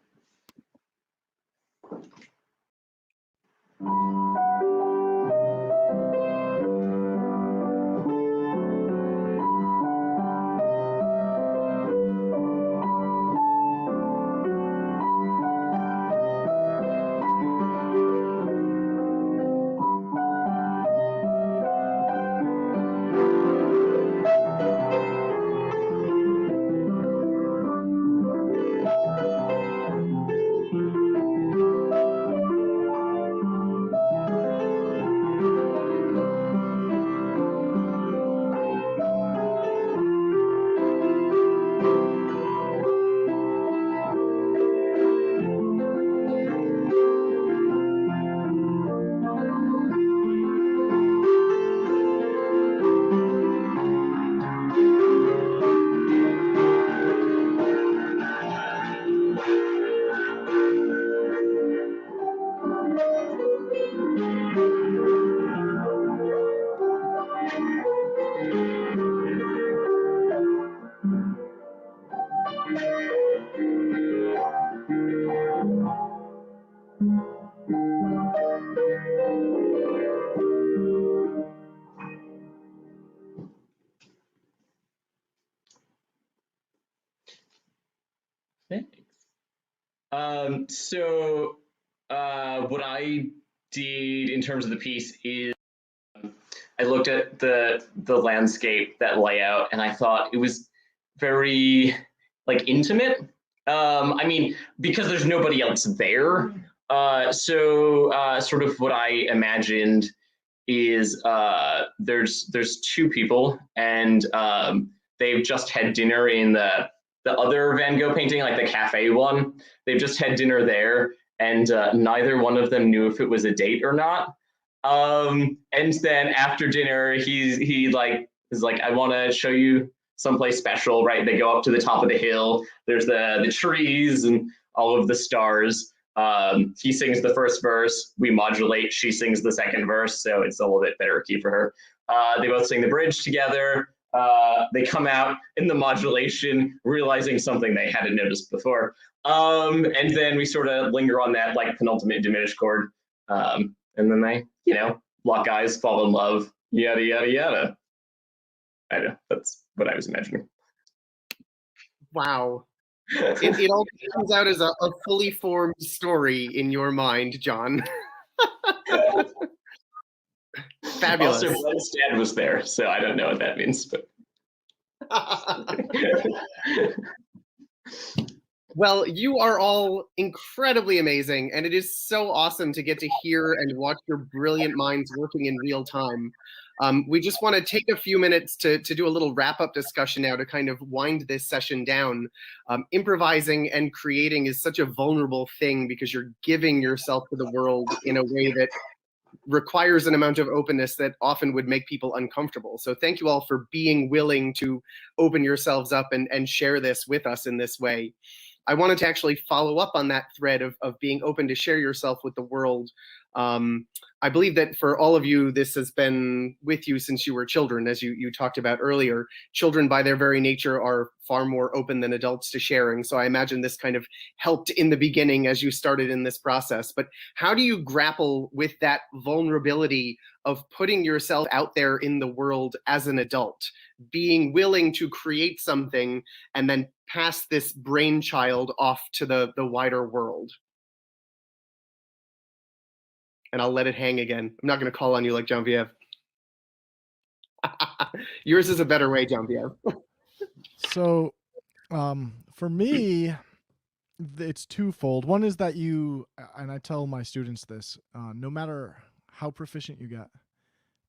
Thanks. So what I did in terms of the piece is I looked at the landscape, that layout, and I thought it was very like intimate. I mean, because there's nobody else there. So sort of what I imagined is there's two people, and they've just had dinner in the other Van Gogh painting, like the cafe one. They've just had dinner there, and neither one of them knew if it was a date or not. And then after dinner, he like is like, I want to show you someplace special, right? They go up to the top of the hill. There's the trees and all of the stars. He sings the first verse, we modulate, she sings the second verse, so it's a little bit better key for her. They both sing the bridge together. They come out in the modulation, realizing something they hadn't noticed before. And then we sort of linger on that like penultimate diminished chord. And then they, lock eyes, fall in love, yada, yada, yada. I know, that's what I was imagining. Wow. It all comes out as a fully formed story in your mind, John. Fabulous. Also, Glenn's dad was there, so I don't know what that means, but. Well, you are all incredibly amazing, and it is so awesome to get to hear and watch your brilliant minds working in real time. We just want to take a few minutes to do a little wrap-up discussion now to kind of wind this session down. Improvising and creating is such a vulnerable thing because you're giving yourself to the world in a way that requires an amount of openness that often would make people uncomfortable. So thank you all for being willing to open yourselves up and share this with us in this way. I wanted to actually follow up on that thread of being open to share yourself with the world. I believe that for all of you, this has been with you since you were children, as you talked about earlier. Children, by their very nature, are far more open than adults to sharing. So I imagine this kind of helped in the beginning as you started in this process. But how do you grapple with that vulnerability of putting yourself out there in the world as an adult, being willing to create something and then pass this brainchild off to the wider world? And I'll let it hang again. I'm not going to call on you like Jean-Pierre. Yours is a better way, Jean-Pierre. So for me, it's twofold. One is that you, and I tell my students this, no matter how proficient you get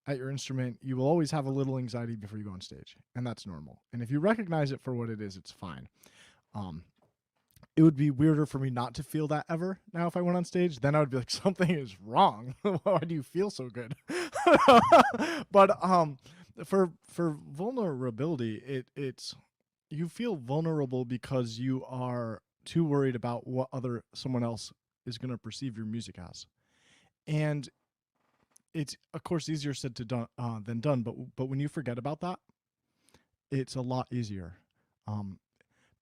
at your instrument, you will always have a little anxiety before you go on stage, and that's normal. And if you recognize it for what it is, it's fine. It would be weirder for me not to feel that ever now if I went on stage. Then I would be like, something is wrong. Why do you feel so good? But for vulnerability, it's you feel vulnerable because you are too worried about what someone else is going to perceive your music as. And it's, of course, easier said than done. But when you forget about that, it's a lot easier.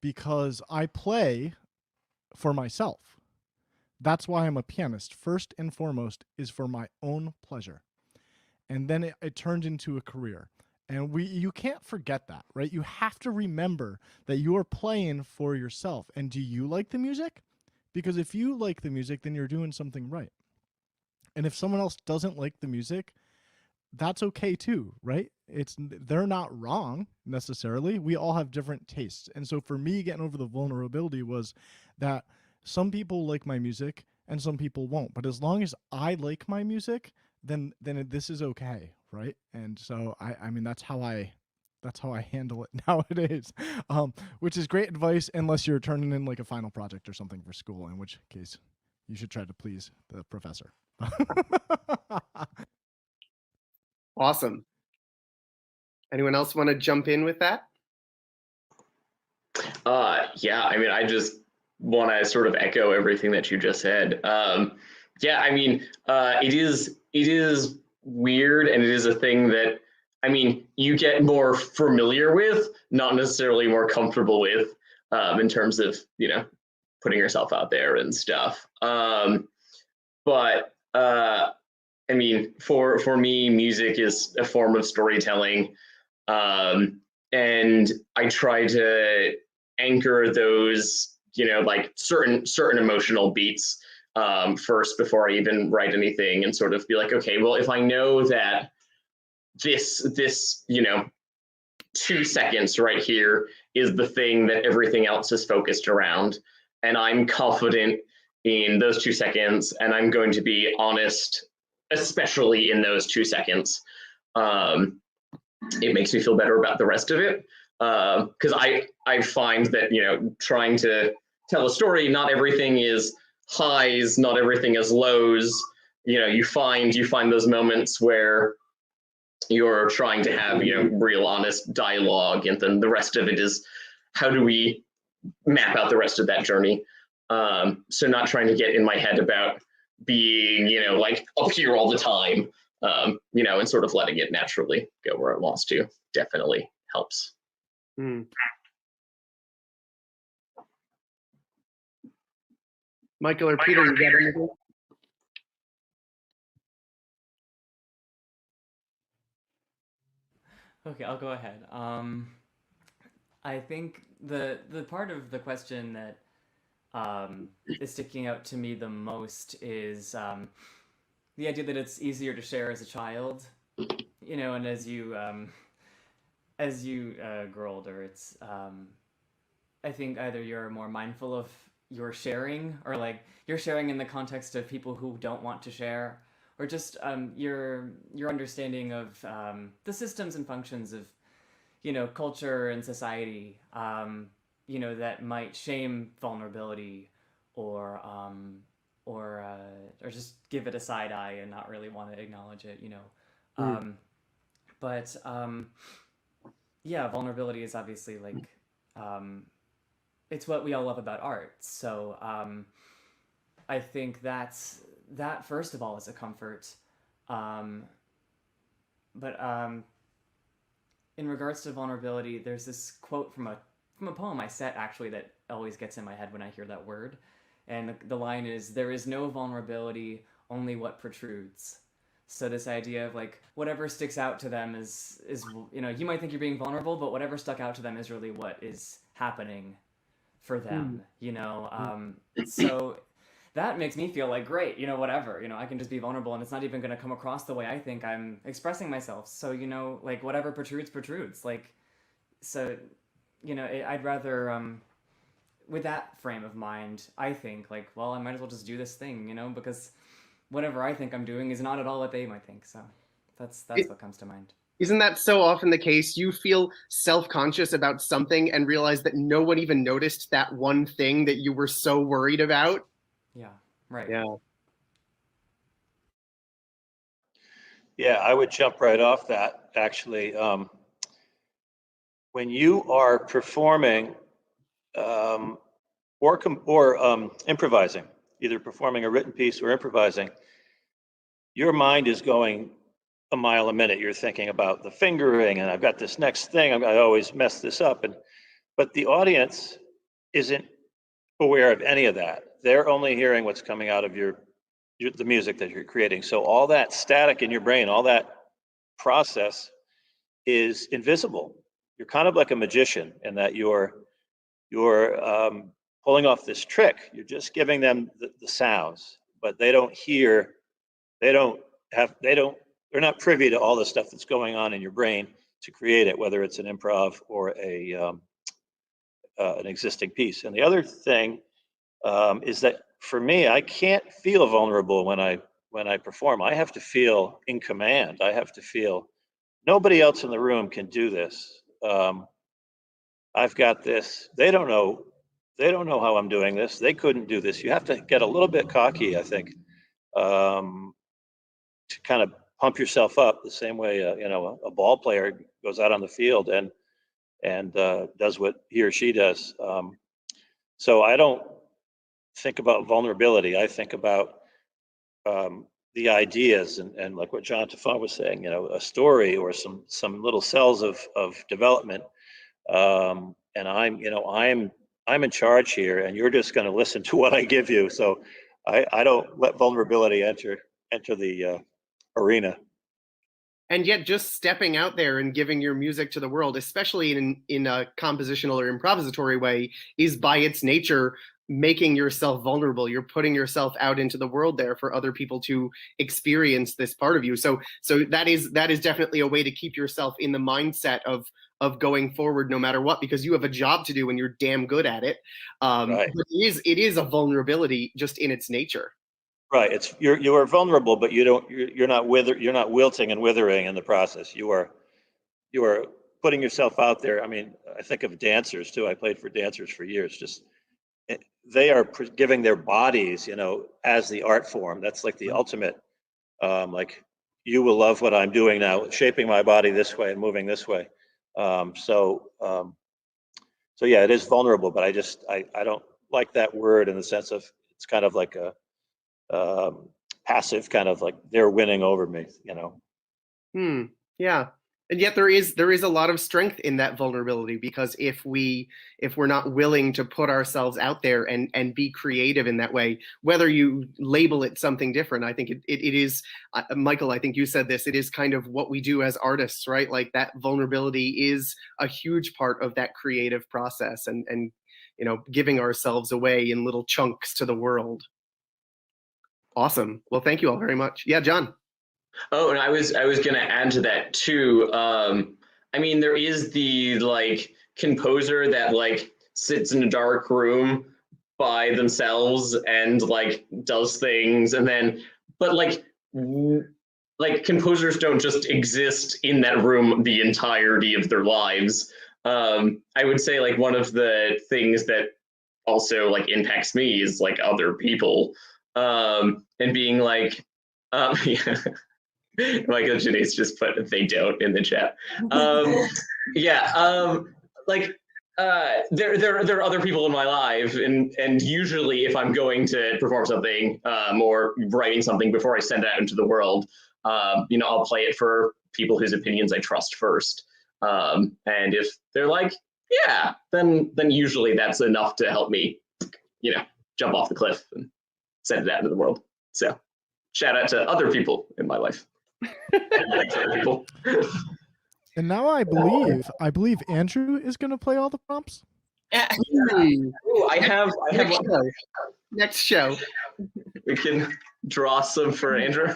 Because I play for myself. That's why I'm a pianist. First and foremost is for my own pleasure. And then it turned into a career. And you can't forget that, right? You have to remember that you are playing for yourself. And do you like the music? Because if you like the music, then you're doing something right. And if someone else doesn't like the music, that's okay too, right? They're not wrong necessarily. We all have different tastes. And so for me, getting over the vulnerability was that some people like my music and some people won't. But as long as I like my music, then this is okay, right? And so I mean that's how I handle it nowadays. Which is great advice unless you're turning in like a final project or something for school, in which case you should try to please the professor. Awesome. Anyone else want to jump in with that? Yeah, I mean, I just want to sort of echo everything that you just said. Yeah, I mean, it is weird, and it is a thing that, I mean, you get more familiar with, not necessarily more comfortable with, in terms of, putting yourself out there and stuff. But I mean, for me, music is a form of storytelling, and I try to anchor those like certain emotional beats first before I even write anything, and sort of be like, okay, well, if I know that this 2 seconds right here is the thing that everything else is focused around, and I'm confident in those 2 seconds, and I'm going to be honest, especially in those 2 seconds, it makes me feel better about the rest of it. Because I find that, trying to tell a story, not everything is highs, not everything is lows. You find those moments where you're trying to have real honest dialogue, and then the rest of it is how do we map out the rest of that journey. So not trying to get in my head about being like up here all the time, and sort of letting it naturally go where it wants to definitely helps. Michael or Peter, you got anything? Okay, I'll go ahead. I think the part of the question that is sticking out to me the most is the idea that it's easier to share as a child, and as you grow older, it's I think either you're more mindful of your sharing, or like you're sharing in the context of people who don't want to share, or just your understanding of the systems and functions of culture and society, that might shame vulnerability, or just give it a side eye and not really want to acknowledge it. But yeah, vulnerability is obviously like it's what we all love about art. So I think that first of all is a comfort. But in regards to vulnerability, there's this quote from a poem I set actually that always gets in my head when I hear that word. And the line is, "There is no vulnerability, only what protrudes." So this idea of like whatever sticks out to them is you might think you're being vulnerable, but whatever stuck out to them is really what is happening for them. So that makes me feel like great, whatever, I can just be vulnerable, and it's not even going to come across the way I think I'm expressing myself. So like whatever protrudes, like, so I'd rather with that frame of mind, I think like, well, I might as well just do this thing, because whatever I think I'm doing is not at all what they might think. So that's what comes to mind. Isn't that so often the case? You feel self-conscious about something and realize that no one even noticed that one thing that you were so worried about. Yeah, right. Yeah, I would jump right off that, actually. When you are performing or improvising, either performing a written piece or improvising, your mind is going a mile a minute. You're thinking about the fingering, and I've got this next thing, I always mess this up. But the audience isn't aware of any of that. They're only hearing what's coming out of the music that you're creating. So all that static in your brain, all that process is invisible. You're kind of like a magician in that you're pulling off this trick. You're just giving them the sounds, but they don't hear, they're not privy to all the stuff that's going on in your brain to create it, whether it's an improv or an existing piece. And the other thing is that for me, I can't feel vulnerable when I perform. I have to feel in command. I have to feel nobody else in the room can do this. I've got this. They don't know how I'm doing this. They couldn't do this. You have to get a little bit cocky, I think, to kind of pump yourself up the same way a ball player goes out on the field and does what he or she does. So I don't think about vulnerability. I think about the ideas and like what John Tafone was saying, a story or some little cells of development. And I'm in charge here, and you're just going to listen to what I give you. So I don't let vulnerability enter the arena. And yet just stepping out there and giving your music to the world, especially in a compositional or improvisatory way, is by its nature making yourself vulnerable. You're putting yourself out into the world there for other people to experience this part of you. So that is definitely a way to keep yourself in the mindset of going forward no matter what, because you have a job to do and you're damn good at it. Right. But it is a vulnerability just in its nature. Right. It's you are vulnerable, but you're not wilting and withering in the process. You are putting yourself out there. I mean, I think of dancers too. I played for dancers for years. Just they are giving their bodies, as the art form. That's like the ultimate. Like, you will love what I'm doing now, shaping my body this way and moving this way. So yeah, it is vulnerable, but I don't like that word in the sense of it's kind of like a passive, kind of like they're winning over me. Yeah. And yet there is a lot of strength in that vulnerability, because if we're not willing to put ourselves out there and be creative in that way, whether you label it something different, I think it is, Michael, I think you said this, it is kind of what we do as artists, right? Like, that vulnerability is a huge part of that creative process, and giving ourselves away in little chunks to the world. Awesome. Well, thank you all very much. Yeah, John. Oh, and I was going to add to that too. I mean, there is the composer that sits in a dark room by themselves and does things, and then but composers don't just exist in that room the entirety of their lives. I would say one of the things that also impacts me is other people, and being yeah. Michael Genese just put "they don't" in the chat. There are other people in my life, and usually if I'm going to perform something or writing something before I send it out into the world, I'll play it for people whose opinions I trust first. And if they're yeah, then usually that's enough to help me, jump off the cliff and send it out into the world. So shout out to other people in my life. People. And now I believe Andrew is going to play all the prompts. Ooh, I have Next show. We can draw some for Andrew.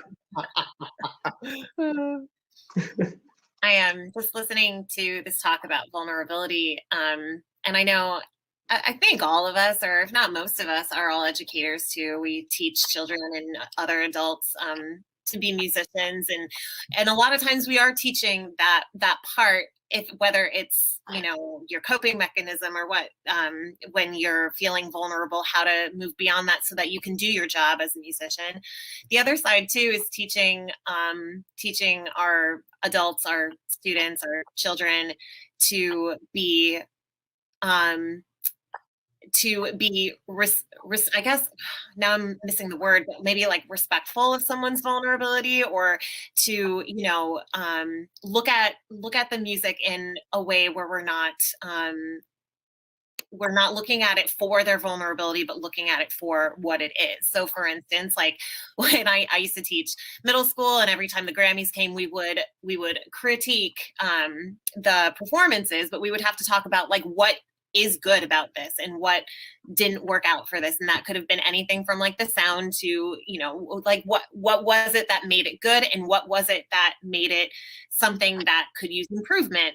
I am just listening to this talk about vulnerability, and I think all of us, or if not most of us, are all educators too. We teach children and other adults to be musicians, and a lot of times we are teaching that part, whether it's your coping mechanism or what, when you're feeling vulnerable, how to move beyond that so that you can do your job as a musician. The other side too is teaching our adults, our students, our children to be I guess now I'm missing the word, but maybe respectful of someone's vulnerability, or to look at the music in a way where we're not looking at it for their vulnerability, but looking at it for what it is. So for instance, when I used to teach middle school, and every time the Grammys came, we would critique the performances, but we would have to talk about what is good about this and what didn't work out for this. And that could have been anything from the sound to, what was it that made it good, and what was it that made it something that could use improvement.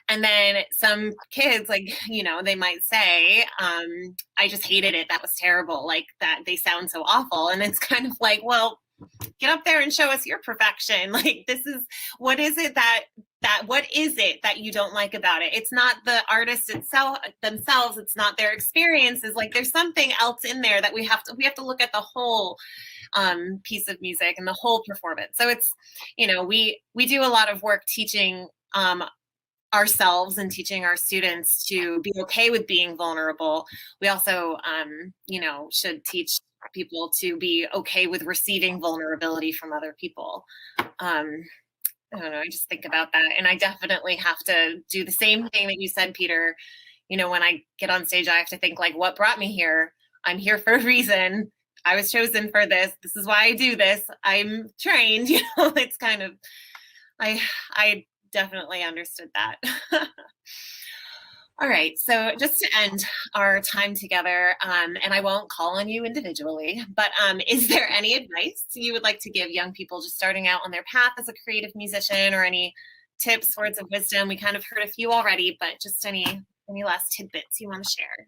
And then some kids, they might say, I just hated it. That was terrible. That they sound so awful. And it's kind of well, get up there and show us your perfection. What is it that you don't like about it? It's not the artist themselves. It's not their experiences. There's something else in there that we have to look at the whole piece of music and the whole performance. So it's, we do a lot of work teaching ourselves and teaching our students to be okay with being vulnerable. We also, should teach people to be okay with receiving vulnerability from other people. I don't know, I just think about that. And I definitely have to do the same thing that you said, Peter. When I get on stage, I have to think what brought me here? I'm here for a reason. I was chosen for this. This is why I do this. I'm trained, it's kind of I definitely understood that. All right, so just to end our time together, and I won't call on you individually, but is there any advice you would like to give young people just starting out on their path as a creative musician, or any tips, words of wisdom? We kind of heard a few already, but just any last tidbits you want to share?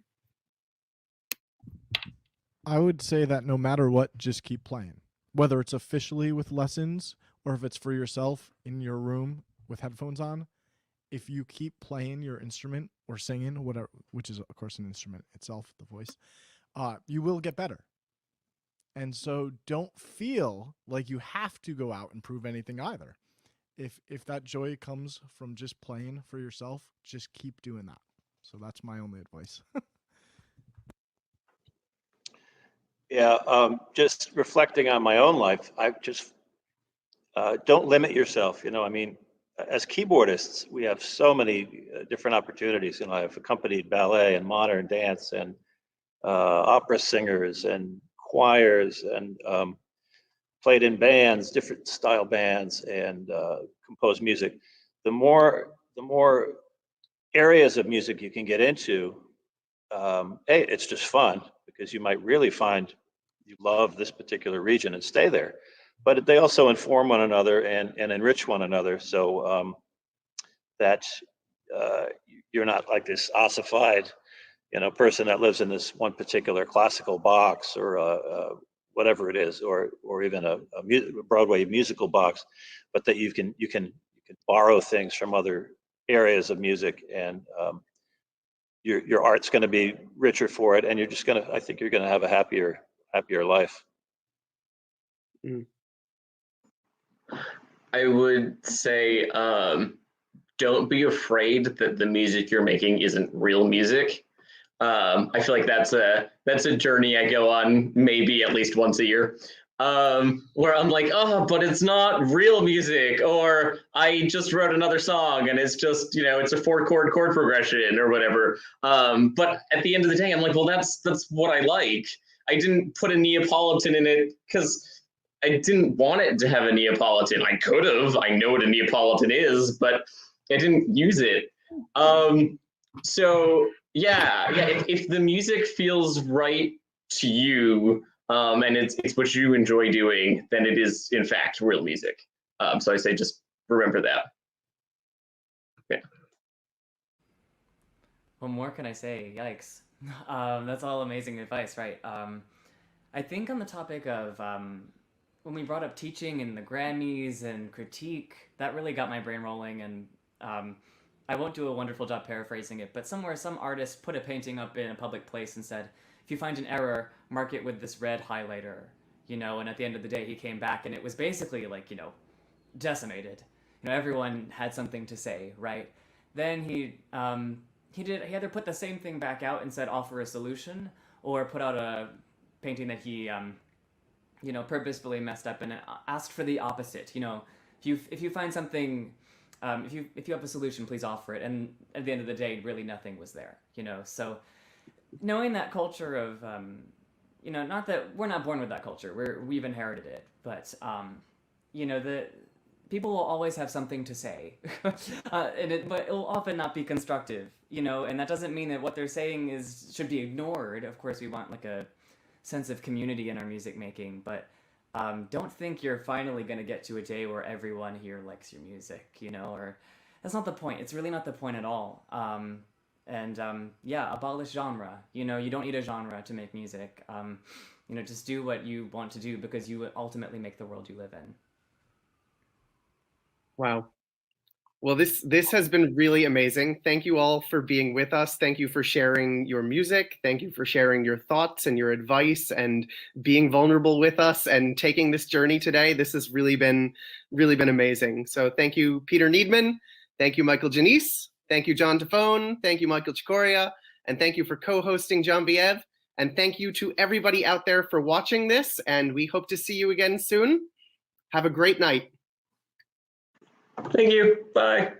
I would say that no matter what, just keep playing. Whether it's officially with lessons or if it's for yourself in your room with headphones on, if you keep playing your instrument or singing, whatever, which is of course an instrument itself, the voice, you will get better. And so don't feel like you have to go out and prove anything either. If that joy comes from just playing for yourself, just keep doing that. So that's my only advice. Yeah, just reflecting on my own life, I just don't limit yourself. I mean, as keyboardists, we have so many different opportunities. I've accompanied ballet and modern dance and opera singers and choirs and played in bands, different style bands, and composed music. The more areas of music you can get into, it's just fun because you might really find you love this particular region and stay there. But they also inform one another and enrich one another, so that you're not like this ossified, person that lives in this one particular classical box or whatever it is, or even a Broadway musical box, but that you can borrow things from other areas of music, and your art's going to be richer for it, and I think you're going to have a happier life. I would say don't be afraid that the music you're making isn't real music. I feel like that's a journey I go on maybe at least once a year, where I'm like, oh, but it's not real music, or I just wrote another song and it's just, it's a 4-chord chord progression or whatever. But at the end of the day, I'm like, well, that's what I like. I didn't put a Neapolitan in it because I didn't want it to have a Neapolitan. I could have. I know what a Neapolitan is, but I didn't use it. So yeah. If the music feels right to you, and it's what you enjoy doing, then it is in fact real music. So I say just remember that. Yeah. What more can I say? Yikes. That's all amazing advice, right? I think on the topic of when we brought up teaching and the Grammys and critique, that really got my brain rolling, and I won't do a wonderful job paraphrasing it, but somewhere some artist put a painting up in a public place and said, if you find an error, mark it with this red highlighter, and at the end of the day he came back and it was basically like, decimated. Everyone had something to say, right? Then he either put the same thing back out and said offer a solution, or put out a painting that he purposefully messed up and asked for the opposite. If you find something, if you have a solution, please offer it. And at the end of the day, really nothing was there. So knowing that culture of not that we're not born with that culture, we've inherited it, but the people will always have something to say, but it will often not be constructive. And that doesn't mean that what they're saying should be ignored. Of course, we want like a sense of community in our music making, but don't think you're finally going to get to a day where everyone here likes your music, or that's not the point. It's really not the point at all. Abolish genre. You don't need a genre to make music. Just do what you want to do because you ultimately make the world you live in. Wow. Well, this has been really amazing. Thank you all for being with us. Thank you for sharing your music. Thank you for sharing your thoughts and your advice and being vulnerable with us and taking this journey today. This has really been amazing. So thank you, Peter Needman. Thank you, Michael Genese. Thank you, John Tafone. Thank you, Michael Chicoria. And thank you for co-hosting Genevieve. And thank you to everybody out there for watching this. And we hope to see you again soon. Have a great night. Thank you. Bye.